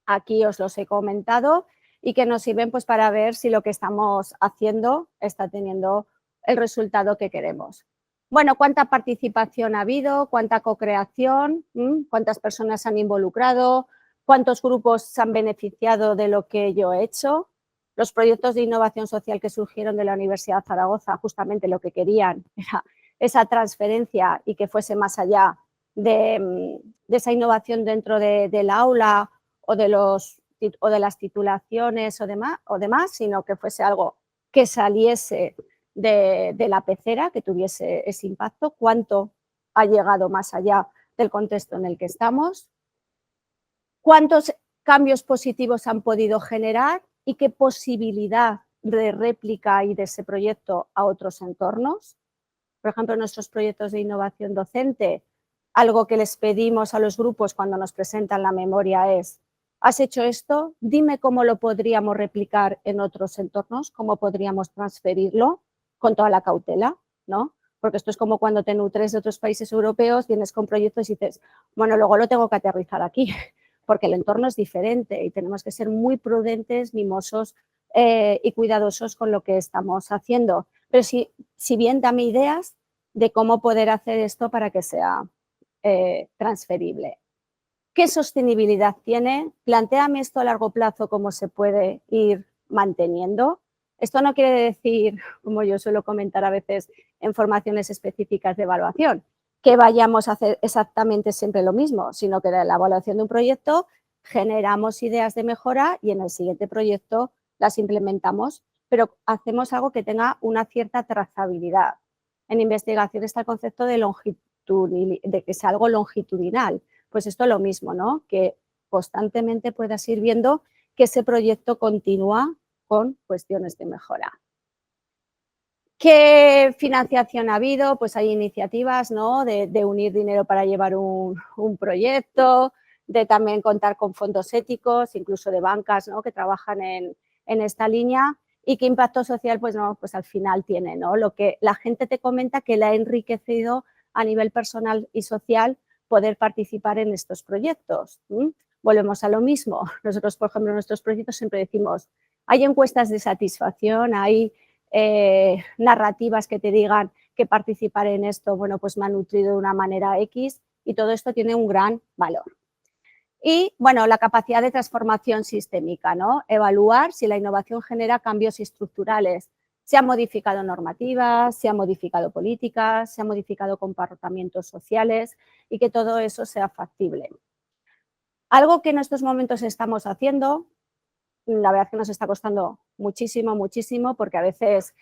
aquí os los he comentado y que nos sirven pues para ver si lo que estamos haciendo está teniendo el resultado que queremos. Bueno, ¿cuánta participación ha habido? ¿Cuánta co-creación? ¿Cuántas personas se han involucrado? ¿Cuántos grupos se han beneficiado de lo que yo he hecho? Los proyectos de innovación social que surgieron de la Universidad de Zaragoza, justamente lo que querían era esa transferencia y que fuese más allá de esa innovación dentro del aula o de las titulaciones o demás, sino que fuese algo que saliese de la pecera, que tuviese ese impacto, cuánto ha llegado más allá del contexto en el que estamos, cuántos cambios positivos han podido generar y qué posibilidad de réplica hay de ese proyecto a otros entornos. Por ejemplo, en nuestros proyectos de innovación docente, algo que les pedimos a los grupos cuando nos presentan la memoria es, ¿has hecho esto? Dime cómo lo podríamos replicar en otros entornos, cómo podríamos transferirlo con toda la cautela, ¿no? Porque esto es como cuando te nutres de otros países europeos, vienes con proyectos y dices, bueno, luego lo tengo que aterrizar aquí, porque el entorno es diferente y tenemos que ser muy prudentes, mimosos y cuidadosos con lo que estamos haciendo. Pero si bien dame ideas de cómo poder hacer esto para que sea transferible. ¿Qué sostenibilidad tiene? Plantéame esto a largo plazo, cómo se puede ir manteniendo. Esto no quiere decir, como yo suelo comentar a veces en formaciones específicas de evaluación, que vayamos a hacer exactamente siempre lo mismo, sino que en la evaluación de un proyecto generamos ideas de mejora y en el siguiente proyecto las implementamos, pero hacemos algo que tenga una cierta trazabilidad. En investigación está el concepto de que sea algo longitudinal. Pues esto es lo mismo, ¿no? Que constantemente puedas ir viendo que ese proyecto continúa con cuestiones de mejora. ¿Qué financiación ha habido? Pues hay iniciativas, ¿no? de unir dinero para llevar un proyecto, de también contar con fondos éticos, incluso de bancas, ¿no? Que trabajan en esta línea. ¿Y qué impacto social? Pues no, pues al final tiene, ¿no? Lo que la gente te comenta que le ha enriquecido a nivel personal y social poder participar en estos proyectos. Volvemos a lo mismo. Nosotros, por ejemplo, en nuestros proyectos siempre decimos, hay encuestas de satisfacción, hay narrativas que te digan que participar en esto, bueno, pues me ha nutrido de una manera X y todo esto tiene un gran valor. Y, bueno, la capacidad de transformación sistémica, ¿no? Evaluar si la innovación genera cambios estructurales. Se han modificado normativas, se han modificado políticas, se han modificado comportamientos sociales y que todo eso sea factible. Algo que en estos momentos estamos haciendo, la verdad es que nos está costando muchísimo, muchísimo, porque a veces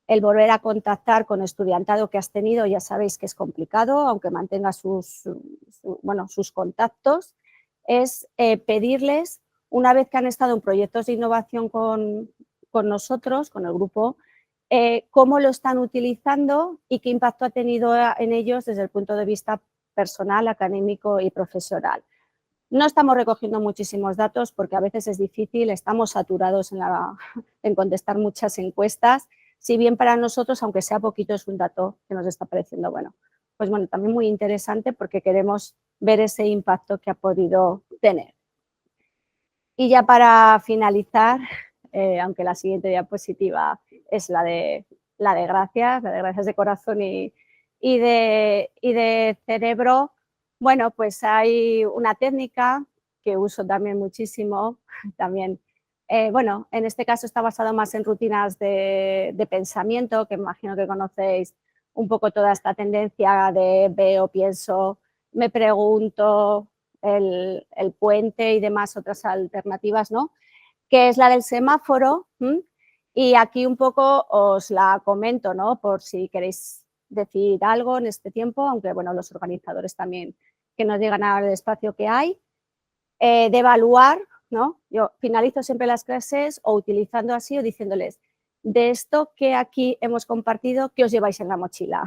el volver a contactar con estudiantado que has tenido ya sabéis que es complicado, aunque mantenga sus contactos, es pedirles, una vez que han estado en proyectos de innovación con nosotros, con el grupo, cómo lo están utilizando y qué impacto ha tenido en ellos desde el punto de vista personal, académico y profesional. No estamos recogiendo muchísimos datos porque a veces es difícil, estamos saturados en contestar muchas encuestas, si bien para nosotros, aunque sea poquito, es un dato que nos está pareciendo bueno. Pues bueno, también muy interesante porque queremos ver ese impacto que ha podido tener. Y ya para finalizar, aunque la siguiente diapositiva es la de gracias de corazón y de cerebro. Bueno, pues hay una técnica que uso también muchísimo, también, bueno, en este caso está basado más en rutinas de pensamiento, que imagino que conocéis un poco toda esta tendencia de veo, pienso, me pregunto, el puente y demás otras alternativas, ¿no? Que es la del semáforo. Y aquí un poco os la comento, ¿no? Por si queréis decir algo en este tiempo, aunque bueno, los organizadores también que nos digan al espacio que hay, de evaluar, ¿no? Yo finalizo siempre las clases o utilizando así o diciéndoles, de esto que aquí hemos compartido, ¿qué os lleváis en la mochila?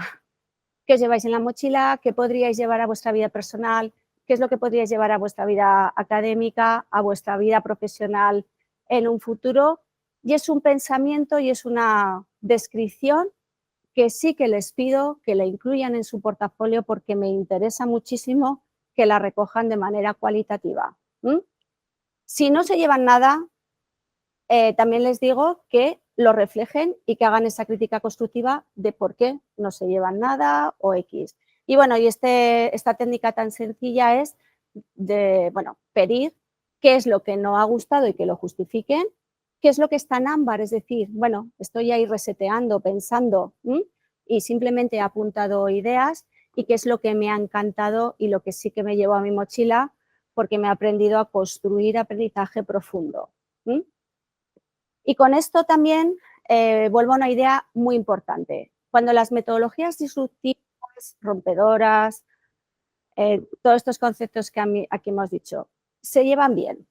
¿Qué os lleváis en la mochila? ¿Qué podríais llevar a vuestra vida personal? ¿Qué es lo que podríais llevar a vuestra vida académica, a vuestra vida profesional en un futuro? Y es un pensamiento y es una descripción que sí que les pido que la incluyan en su portafolio porque me interesa muchísimo que la recojan de manera cualitativa. Si no se llevan nada, también les digo que lo reflejen y que hagan esa crítica constructiva de por qué no se llevan nada o X. Y bueno, y esta técnica tan sencilla es de, bueno, pedir qué es lo que no ha gustado y que lo justifiquen, qué es lo que está en ámbar, es decir, bueno, estoy ahí reseteando, pensando y simplemente he apuntado ideas y qué es lo que me ha encantado y lo que sí que me llevo a mi mochila porque me he aprendido a construir aprendizaje profundo. Y con esto también vuelvo a una idea muy importante. Cuando las metodologías disruptivas, rompedoras, todos estos conceptos que aquí hemos dicho, se llevan bien,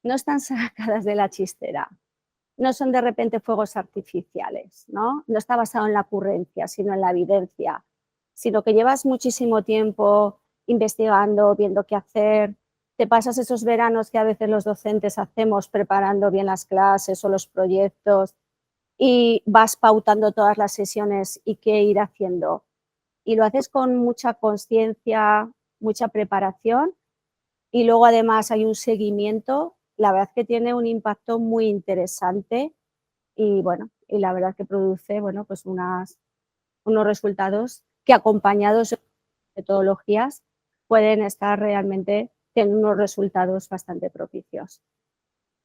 no están sacadas de la chistera, no son de repente fuegos artificiales, ¿no? No está basado en la ocurrencia, sino en la evidencia, sino que llevas muchísimo tiempo investigando, viendo qué hacer, te pasas esos veranos que a veces los docentes hacemos preparando bien las clases o los proyectos y vas pautando todas las sesiones y qué ir haciendo. Y lo haces con mucha conciencia, mucha preparación y luego además hay un seguimiento. La verdad que tiene un impacto muy interesante y bueno, y la verdad que produce, bueno, pues unos resultados que acompañados de metodologías pueden estar realmente teniendo unos resultados bastante propicios.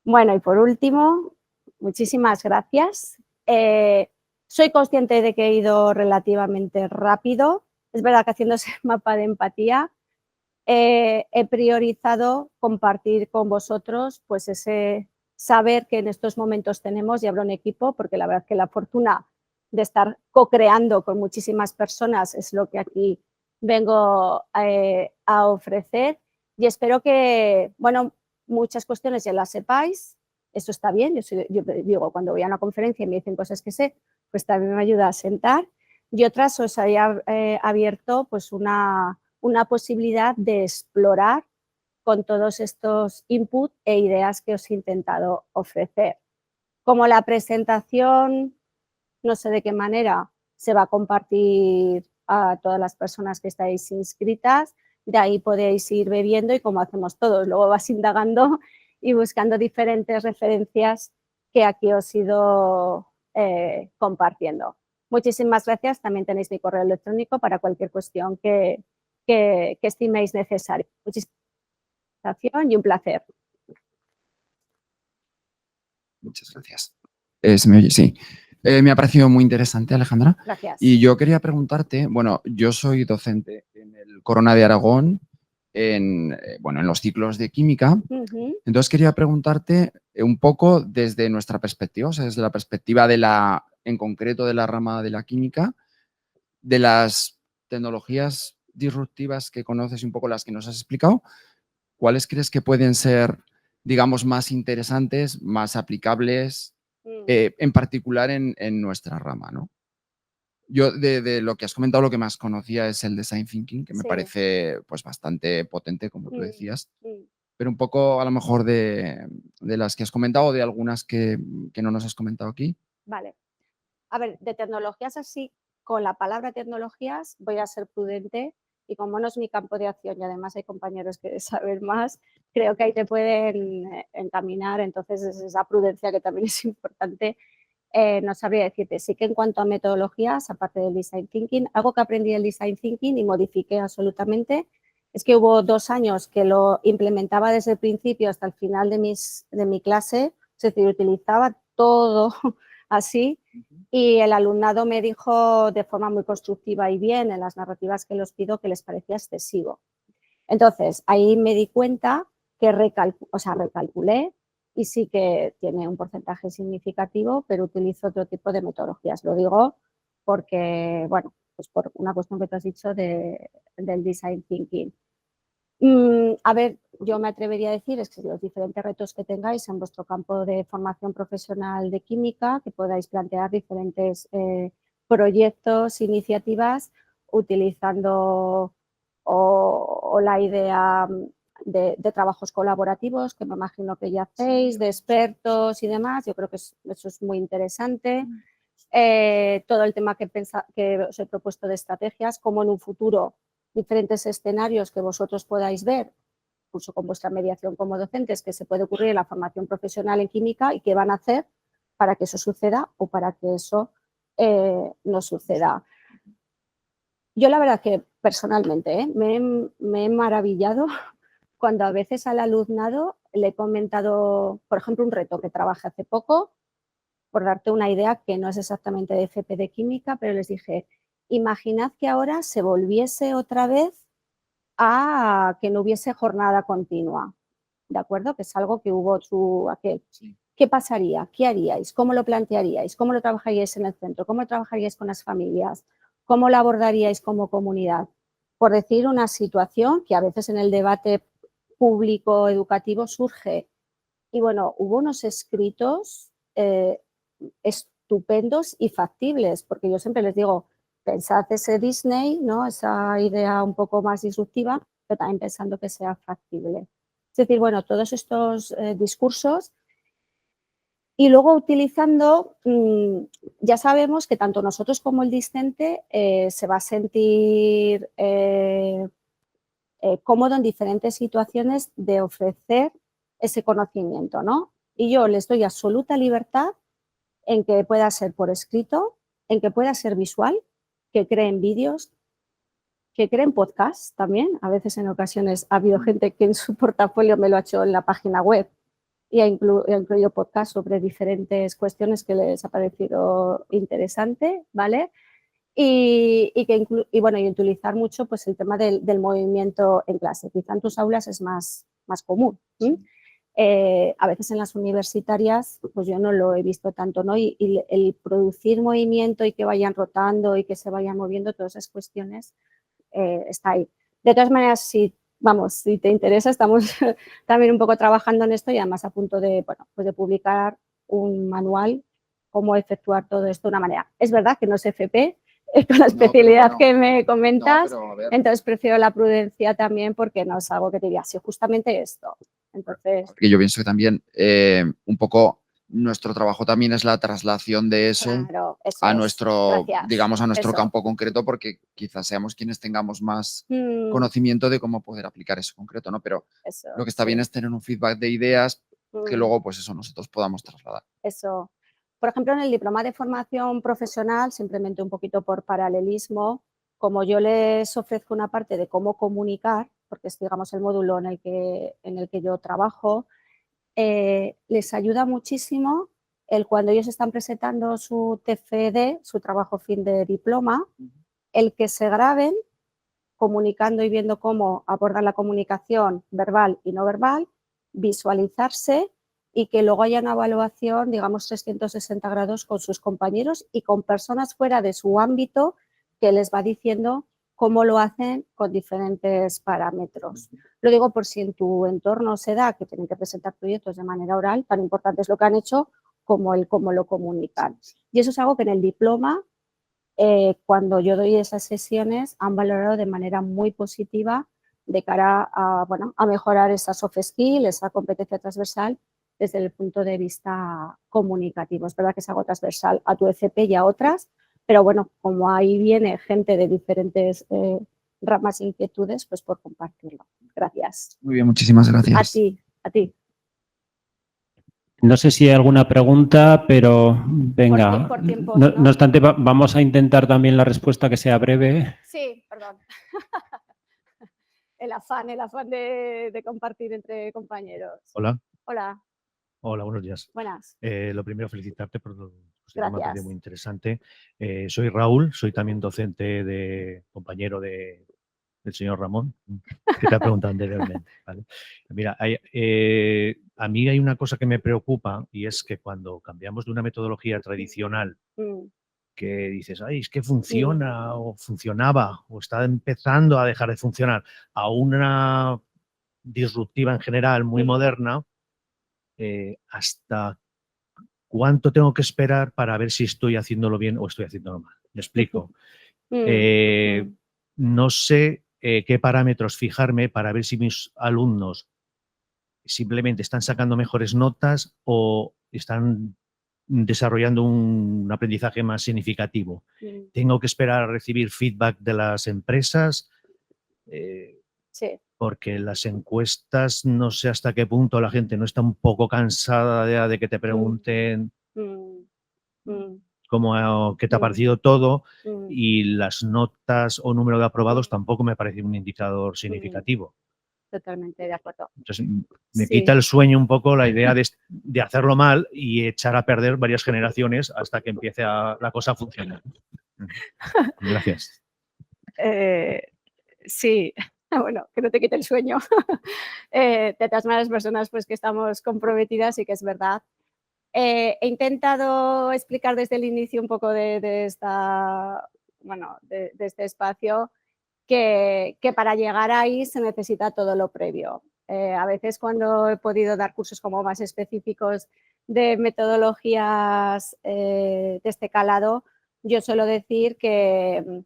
Bueno, y por último, muchísimas gracias. Soy consciente de que he ido relativamente rápido. Es verdad que haciendo ese mapa de empatía he priorizado compartir con vosotros pues ese saber que en estos momentos tenemos y hablo en equipo, porque la verdad es que la fortuna de estar co-creando con muchísimas personas es lo que aquí vengo a ofrecer y espero que, bueno, muchas cuestiones ya las sepáis, eso está bien, yo digo, cuando voy a una conferencia y me dicen cosas que sé, pues también me ayuda a sentar y otras os haya abierto pues una posibilidad de explorar con todos estos inputs e ideas que os he intentado ofrecer. Como la presentación, no sé de qué manera, se va a compartir a todas las personas que estáis inscritas, de ahí podéis ir bebiendo y como hacemos todos, luego vas indagando y buscando diferentes referencias que aquí os he ido compartiendo. Muchísimas gracias, también tenéis mi correo electrónico para cualquier cuestión que estiméis necesaria. Muchísimas gracias y un placer. Muchas gracias. ¿Se me oye? Sí. Me ha parecido muy interesante, Alejandra. Gracias. Y yo quería preguntarte, bueno, yo soy docente en el Corona de Aragón, en los ciclos de química. Entonces quería preguntarte un poco desde nuestra perspectiva, o sea, desde la perspectiva en concreto de la rama de la química, de las tecnologías disruptivas que conoces y un poco las que nos has explicado, ¿cuáles crees que pueden ser, digamos, más interesantes, más aplicables, en particular en nuestra rama, ¿no? Yo de lo que has comentado, lo que más conocía es el design thinking, que me parece pues bastante potente, como tú decías, pero un poco a lo mejor de las que has comentado o de algunas que no nos has comentado aquí. Vale. A ver, de tecnologías así, con la palabra tecnologías voy a ser prudente y como no es mi campo de acción y además hay compañeros que saben más, creo que ahí te pueden encaminar, entonces es esa prudencia que también es importante. No sabría decirte, sí que en cuanto a metodologías, aparte del design thinking, algo que aprendí del design thinking y modifiqué absolutamente, es que hubo 2 años que lo implementaba desde el principio hasta el final de mi clase, es decir, utilizaba todo así y el alumnado me dijo de forma muy constructiva y bien en las narrativas que los pido que les parecía excesivo. Entonces, ahí me di cuenta que recalculé y sí que tiene un porcentaje significativo, pero utilizo otro tipo de metodologías. Lo digo porque, bueno, pues por una cuestión que te has dicho del design thinking. A ver, yo me atrevería a decir es que los diferentes retos que tengáis en vuestro campo de formación profesional de química, que podáis plantear diferentes proyectos, iniciativas, utilizando o la idea de trabajos colaborativos, que me imagino que ya hacéis, de expertos y demás. Yo creo que eso es muy interesante. Todo el tema que os he propuesto de estrategias, como en un futuro diferentes escenarios que vosotros podáis ver, incluso con vuestra mediación como docentes, que se puede ocurrir en la formación profesional en química y qué van a hacer para que eso suceda o para que eso no suceda. Yo la verdad que personalmente me he maravillado cuando a veces al alumnado le he comentado, por ejemplo, un reto que trabajé hace poco, por darte una idea que no es exactamente de FP de química, pero les dije, imaginad que ahora se volviese otra vez a que no hubiese jornada continua, ¿de acuerdo? Que es algo que hubo aquel. ¿Qué pasaría? ¿Qué haríais? ¿Cómo lo plantearíais? ¿Cómo lo trabajaríais en el centro? ¿Cómo lo trabajaríais con las familias? ¿Cómo lo abordaríais como comunidad? Por decir una situación que a veces en el debate público educativo surge. Y bueno, hubo unos escritos estupendos y factibles, porque yo siempre les digo, pensad ese Disney, ¿no? Esa idea un poco más disruptiva, pero también pensando que sea factible. Es decir, bueno, todos estos discursos y luego utilizando, ya sabemos que tanto nosotros como el discente se va a sentir cómodo en diferentes situaciones de ofrecer ese conocimiento, ¿no? Y yo les doy absoluta libertad en que pueda ser por escrito, en que pueda ser visual, que creen vídeos, que creen podcasts también. A veces en ocasiones ha habido gente que en su portafolio me lo ha hecho en la página web y he incluido podcast sobre diferentes cuestiones que les ha parecido interesante, ¿vale? Y utilizar mucho pues, el tema del movimiento en clase. Quizá en tus aulas es más común. A veces en las universitarias, pues yo no lo he visto tanto, ¿no? Y el producir movimiento y que vayan rotando y que se vayan moviendo, todas esas cuestiones, está ahí. De todas maneras, si te interesa, estamos también un poco trabajando en esto y además a punto de, de publicar un manual, cómo efectuar todo esto de una manera. Es verdad que no es FP, con la especialidad que me comentas, entonces prefiero la prudencia también porque no es algo que te diría, sí, justamente esto. Entonces, porque yo pienso que también un poco nuestro trabajo también es la traslación de eso, claro, a nuestro, gracias. digamos, a nuestro Eso. campo concreto, porque quizás seamos quienes tengamos más conocimiento de cómo poder aplicar eso concreto, ¿no? Pero Eso, lo que está bien es tener un feedback de ideas que luego, pues eso, nosotros podamos trasladar. Eso. Por ejemplo, en el diploma de formación profesional, simplemente un poquito por paralelismo, como yo les ofrezco una parte de cómo comunicar, porque es, digamos, el módulo en el que yo trabajo, les ayuda muchísimo el cuando ellos están presentando su TFD, su trabajo fin de diploma, el que se graben comunicando y viendo cómo abordar la comunicación verbal y no verbal, visualizarse y que luego haya una evaluación, digamos, 360 grados con sus compañeros y con personas fuera de su ámbito que les va diciendo cómo lo hacen con diferentes parámetros. Lo digo por si en tu entorno se da que tienen que presentar proyectos de manera oral, tan importante es lo que han hecho como el cómo lo comunican. Y eso es algo que en el diploma, cuando yo doy esas sesiones, han valorado de manera muy positiva de cara a mejorar esa soft skill, esa competencia transversal desde el punto de vista comunicativo. Es verdad que es algo transversal a tu FP y a otras, pero bueno, como ahí viene gente de diferentes ramas e inquietudes, pues por compartirlo. Gracias. Muy bien, muchísimas gracias. A ti. No sé si hay alguna pregunta, pero venga. Por tiempo, no obstante, vamos a intentar también la respuesta que sea breve. Sí, perdón. El afán de compartir entre compañeros. Hola. Hola. Hola, buenos días. Buenas. Lo primero, felicitarte por tu tema, me parece muy Gracias. interesante. Soy Raúl, soy también docente compañero del señor Ramón, que te ha preguntado anteriormente. ¿Vale? Mira, a mí hay una cosa que me preocupa y es que cuando cambiamos de una metodología tradicional que dices, ay, es que funciona o funcionaba o está empezando a dejar de funcionar, a una disruptiva en general, muy moderna, ¿hasta cuánto tengo que esperar para ver si estoy haciéndolo bien o estoy haciéndolo mal? Me explico. No sé qué parámetros fijarme para ver si mis alumnos simplemente están sacando mejores notas o están desarrollando un aprendizaje más significativo. Tengo que esperar a recibir feedback de las empresas. Sí. Porque las encuestas no sé hasta qué punto la gente no está un poco cansada de que te pregunten qué te ha parecido todo y las notas o número de aprobados tampoco me parece un indicador significativo. Totalmente de acuerdo. Entonces, me quita el sueño un poco la idea de hacerlo mal y echar a perder varias generaciones hasta que empiece la cosa a funcionar. Gracias. Sí, bueno, que no te quite el sueño. De todas maneras, personas pues, que estamos comprometidas y que es verdad. He intentado explicar desde el inicio un poco de este espacio que para llegar ahí se necesita todo lo previo. A veces cuando he podido dar cursos como más específicos de metodologías de este calado, yo suelo decir que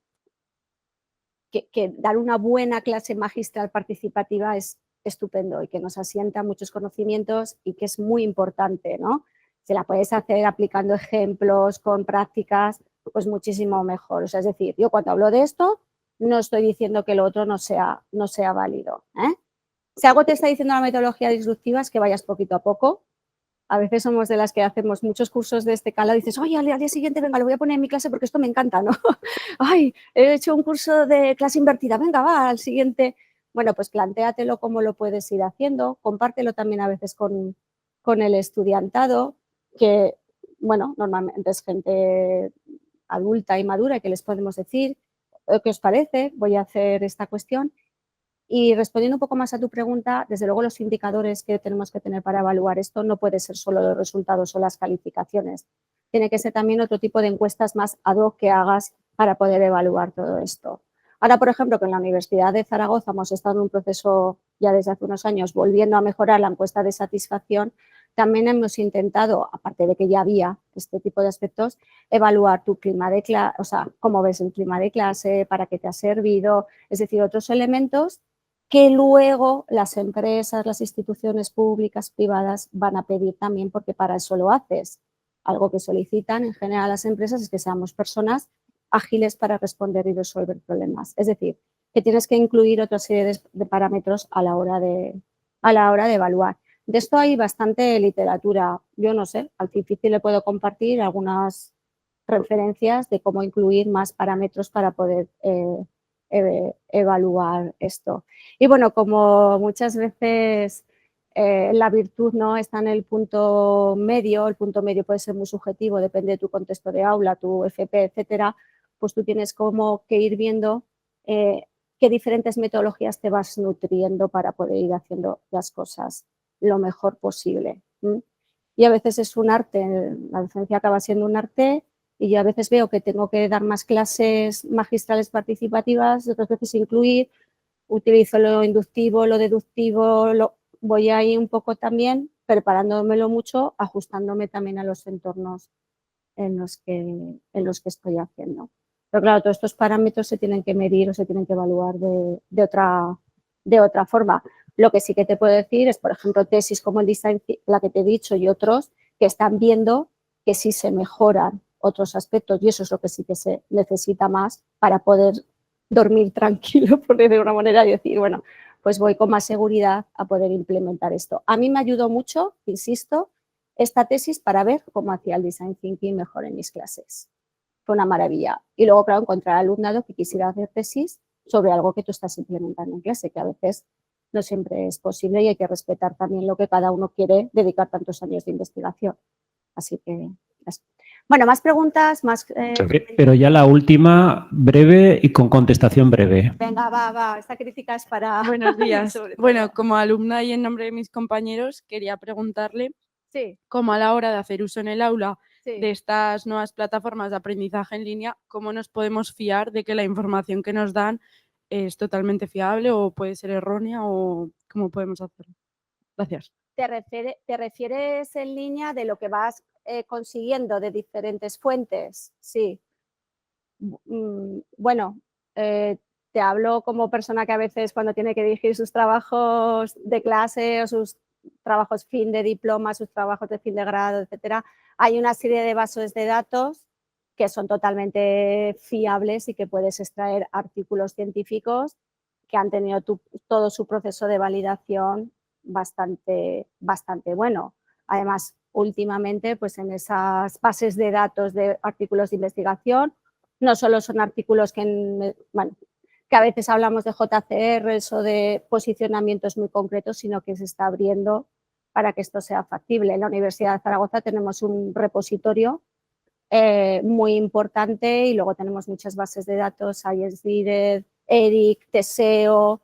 dar una buena clase magistral participativa es estupendo y que nos asienta muchos conocimientos y que es muy importante, ¿no? Si la puedes hacer aplicando ejemplos, con prácticas, pues muchísimo mejor. O sea, es decir, yo cuando hablo de esto, no estoy diciendo que lo otro no sea válido. Si algo te está diciendo la metodología disruptiva es que vayas poquito a poco. A veces somos de las que hacemos muchos cursos de este calado y dices, oye, al día siguiente, venga, lo voy a poner en mi clase porque esto me encanta, ¿no? Ay, he hecho un curso de clase invertida, venga, va, al siguiente. Bueno, pues plantéatelo cómo lo puedes ir haciendo, compártelo también a veces con con el estudiantado, que, bueno, normalmente es gente adulta y madura, que les podemos decir, ¿qué os parece? Voy a hacer esta cuestión. Y respondiendo un poco más a tu pregunta, desde luego los indicadores que tenemos que tener para evaluar esto no puede ser solo los resultados o las calificaciones. Tiene que ser también otro tipo de encuestas más ad hoc que hagas para poder evaluar todo esto. Ahora, por ejemplo, que en la Universidad de Zaragoza hemos estado en un proceso ya desde hace unos años volviendo a mejorar la encuesta de satisfacción, también hemos intentado, aparte de que ya había este tipo de aspectos, evaluar tu clima de clase, o sea, cómo ves el clima de clase, para qué te ha servido, es decir, otros elementos que luego las empresas, las instituciones públicas, privadas van a pedir también porque para eso lo haces. Algo que solicitan en general las empresas es que seamos personas ágiles para responder y resolver problemas. Es decir, que tienes que incluir otra serie de parámetros a la hora de evaluar. De esto hay bastante literatura. Yo no sé, al difícil le puedo compartir algunas referencias de cómo incluir más parámetros para poder evaluar esto. Y bueno, como muchas veces la virtud no está en el punto medio puede ser muy subjetivo, depende de tu contexto de aula, tu FP, etcétera, pues tú tienes como que ir viendo qué diferentes metodologías te vas nutriendo para poder ir haciendo las cosas lo mejor posible. Y a veces es un arte, la docencia acaba siendo un arte, y yo a veces veo que tengo que dar más clases magistrales participativas, otras veces incluir, utilizo lo inductivo, lo deductivo, voy ahí un poco también preparándomelo mucho, ajustándome también a los entornos en los que estoy haciendo. Pero claro, todos estos parámetros se tienen que medir o se tienen que evaluar de otra forma. Lo que sí que te puedo decir es, por ejemplo, tesis como el design, la que te he dicho, y otros que están viendo que sí se mejoran otros aspectos, y eso es lo que sí que se necesita más para poder dormir tranquilo, por decirlo de una manera, y decir, bueno, pues voy con más seguridad a poder implementar esto. A mí me ayudó mucho, insisto, esta tesis para ver cómo hacía el design thinking mejor en mis clases. Fue una maravilla. Y luego, claro, encontrar alumnado que quisiera hacer tesis sobre algo que tú estás implementando en clase, que a veces no siempre es posible y hay que respetar también lo que cada uno quiere dedicar tantos años de investigación. Así que, bueno, más preguntas, más... Pero ya la última, breve y con contestación breve. Venga, va, esta crítica es para... Buenos días. Bueno, como alumna y en nombre de mis compañeros, quería preguntarle cómo a la hora de hacer uso en el aula de estas nuevas plataformas de aprendizaje en línea, cómo nos podemos fiar de que la información que nos dan es totalmente fiable o puede ser errónea o cómo podemos hacerlo. Gracias. ¿Te refieres en línea de lo que vas consiguiendo de diferentes fuentes? Sí. Bueno, te hablo como persona que a veces cuando tiene que dirigir sus trabajos de clase o sus trabajos fin de diploma, sus trabajos de fin de grado, etcétera, hay una serie de bases de datos que son totalmente fiables y que puedes extraer artículos científicos que han tenido todo su proceso de validación bastante bueno. Además, últimamente, pues en esas bases de datos de artículos de investigación, no solo son artículos que a veces hablamos de JCRs o de posicionamientos muy concretos, sino que se está abriendo para que esto sea factible. En la Universidad de Zaragoza tenemos un repositorio muy importante y luego tenemos muchas bases de datos, ScienceDirect, ERIC, Teseo,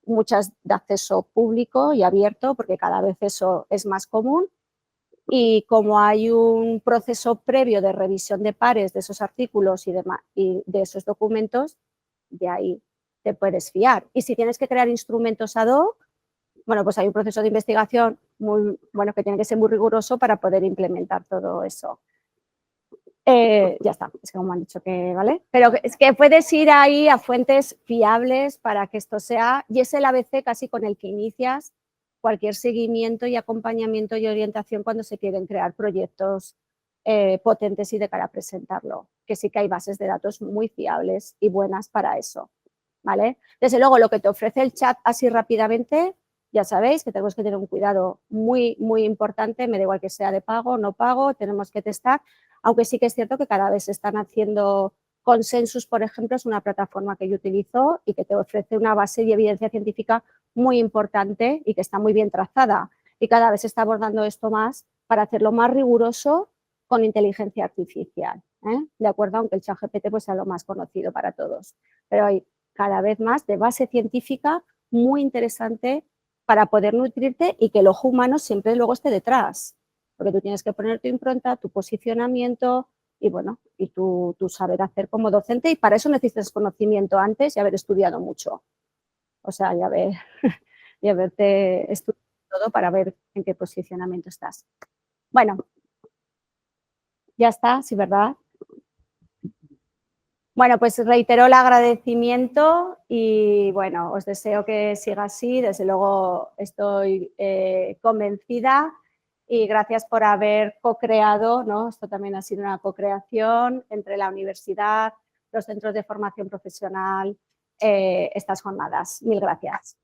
muchas de acceso público y abierto, porque cada vez eso es más común. Y como hay un proceso previo de revisión de pares de esos artículos y de esos documentos, de ahí te puedes fiar. Y si tienes que crear instrumentos ad hoc, bueno, pues hay un proceso de investigación que tiene que ser muy riguroso para poder implementar todo eso. Ya está, es que como han dicho que, ¿vale? Pero es que puedes ir ahí a fuentes fiables para que esto sea, y es el ABC casi con el que inicias cualquier seguimiento y acompañamiento y orientación cuando se quieren crear proyectos potentes y de cara a presentarlo, que sí que hay bases de datos muy fiables y buenas para eso, ¿vale? Desde luego, lo que te ofrece el chat así rápidamente, ya sabéis que tenemos que tener un cuidado muy importante, me da igual que sea de pago o no pago, tenemos que testar, aunque sí que es cierto que cada vez se están haciendo Consensus, por ejemplo, es una plataforma que yo utilizo y que te ofrece una base de evidencia científica muy importante y que está muy bien trazada. y cada vez se está abordando esto más para hacerlo más riguroso con inteligencia artificial, ¿eh? De acuerdo, aunque el ChatGPT pues sea lo más conocido para todos, pero hay cada vez más de base científica muy interesante para poder nutrirte y que el ojo humano siempre luego esté detrás, porque tú tienes que poner tu impronta, tu posicionamiento y bueno, y tu saber hacer como docente, y para eso necesitas conocimiento antes y haber estudiado mucho, o sea, y haberte estudiado todo para ver en qué posicionamiento estás. Bueno, ya está, sí, ¿verdad? Bueno, pues reitero el agradecimiento y bueno, os deseo que siga así, desde luego estoy convencida y gracias por haber co-creado, ¿no? Esto también ha sido una co-creación entre la universidad, los centros de formación profesional, estas jornadas. Mil gracias.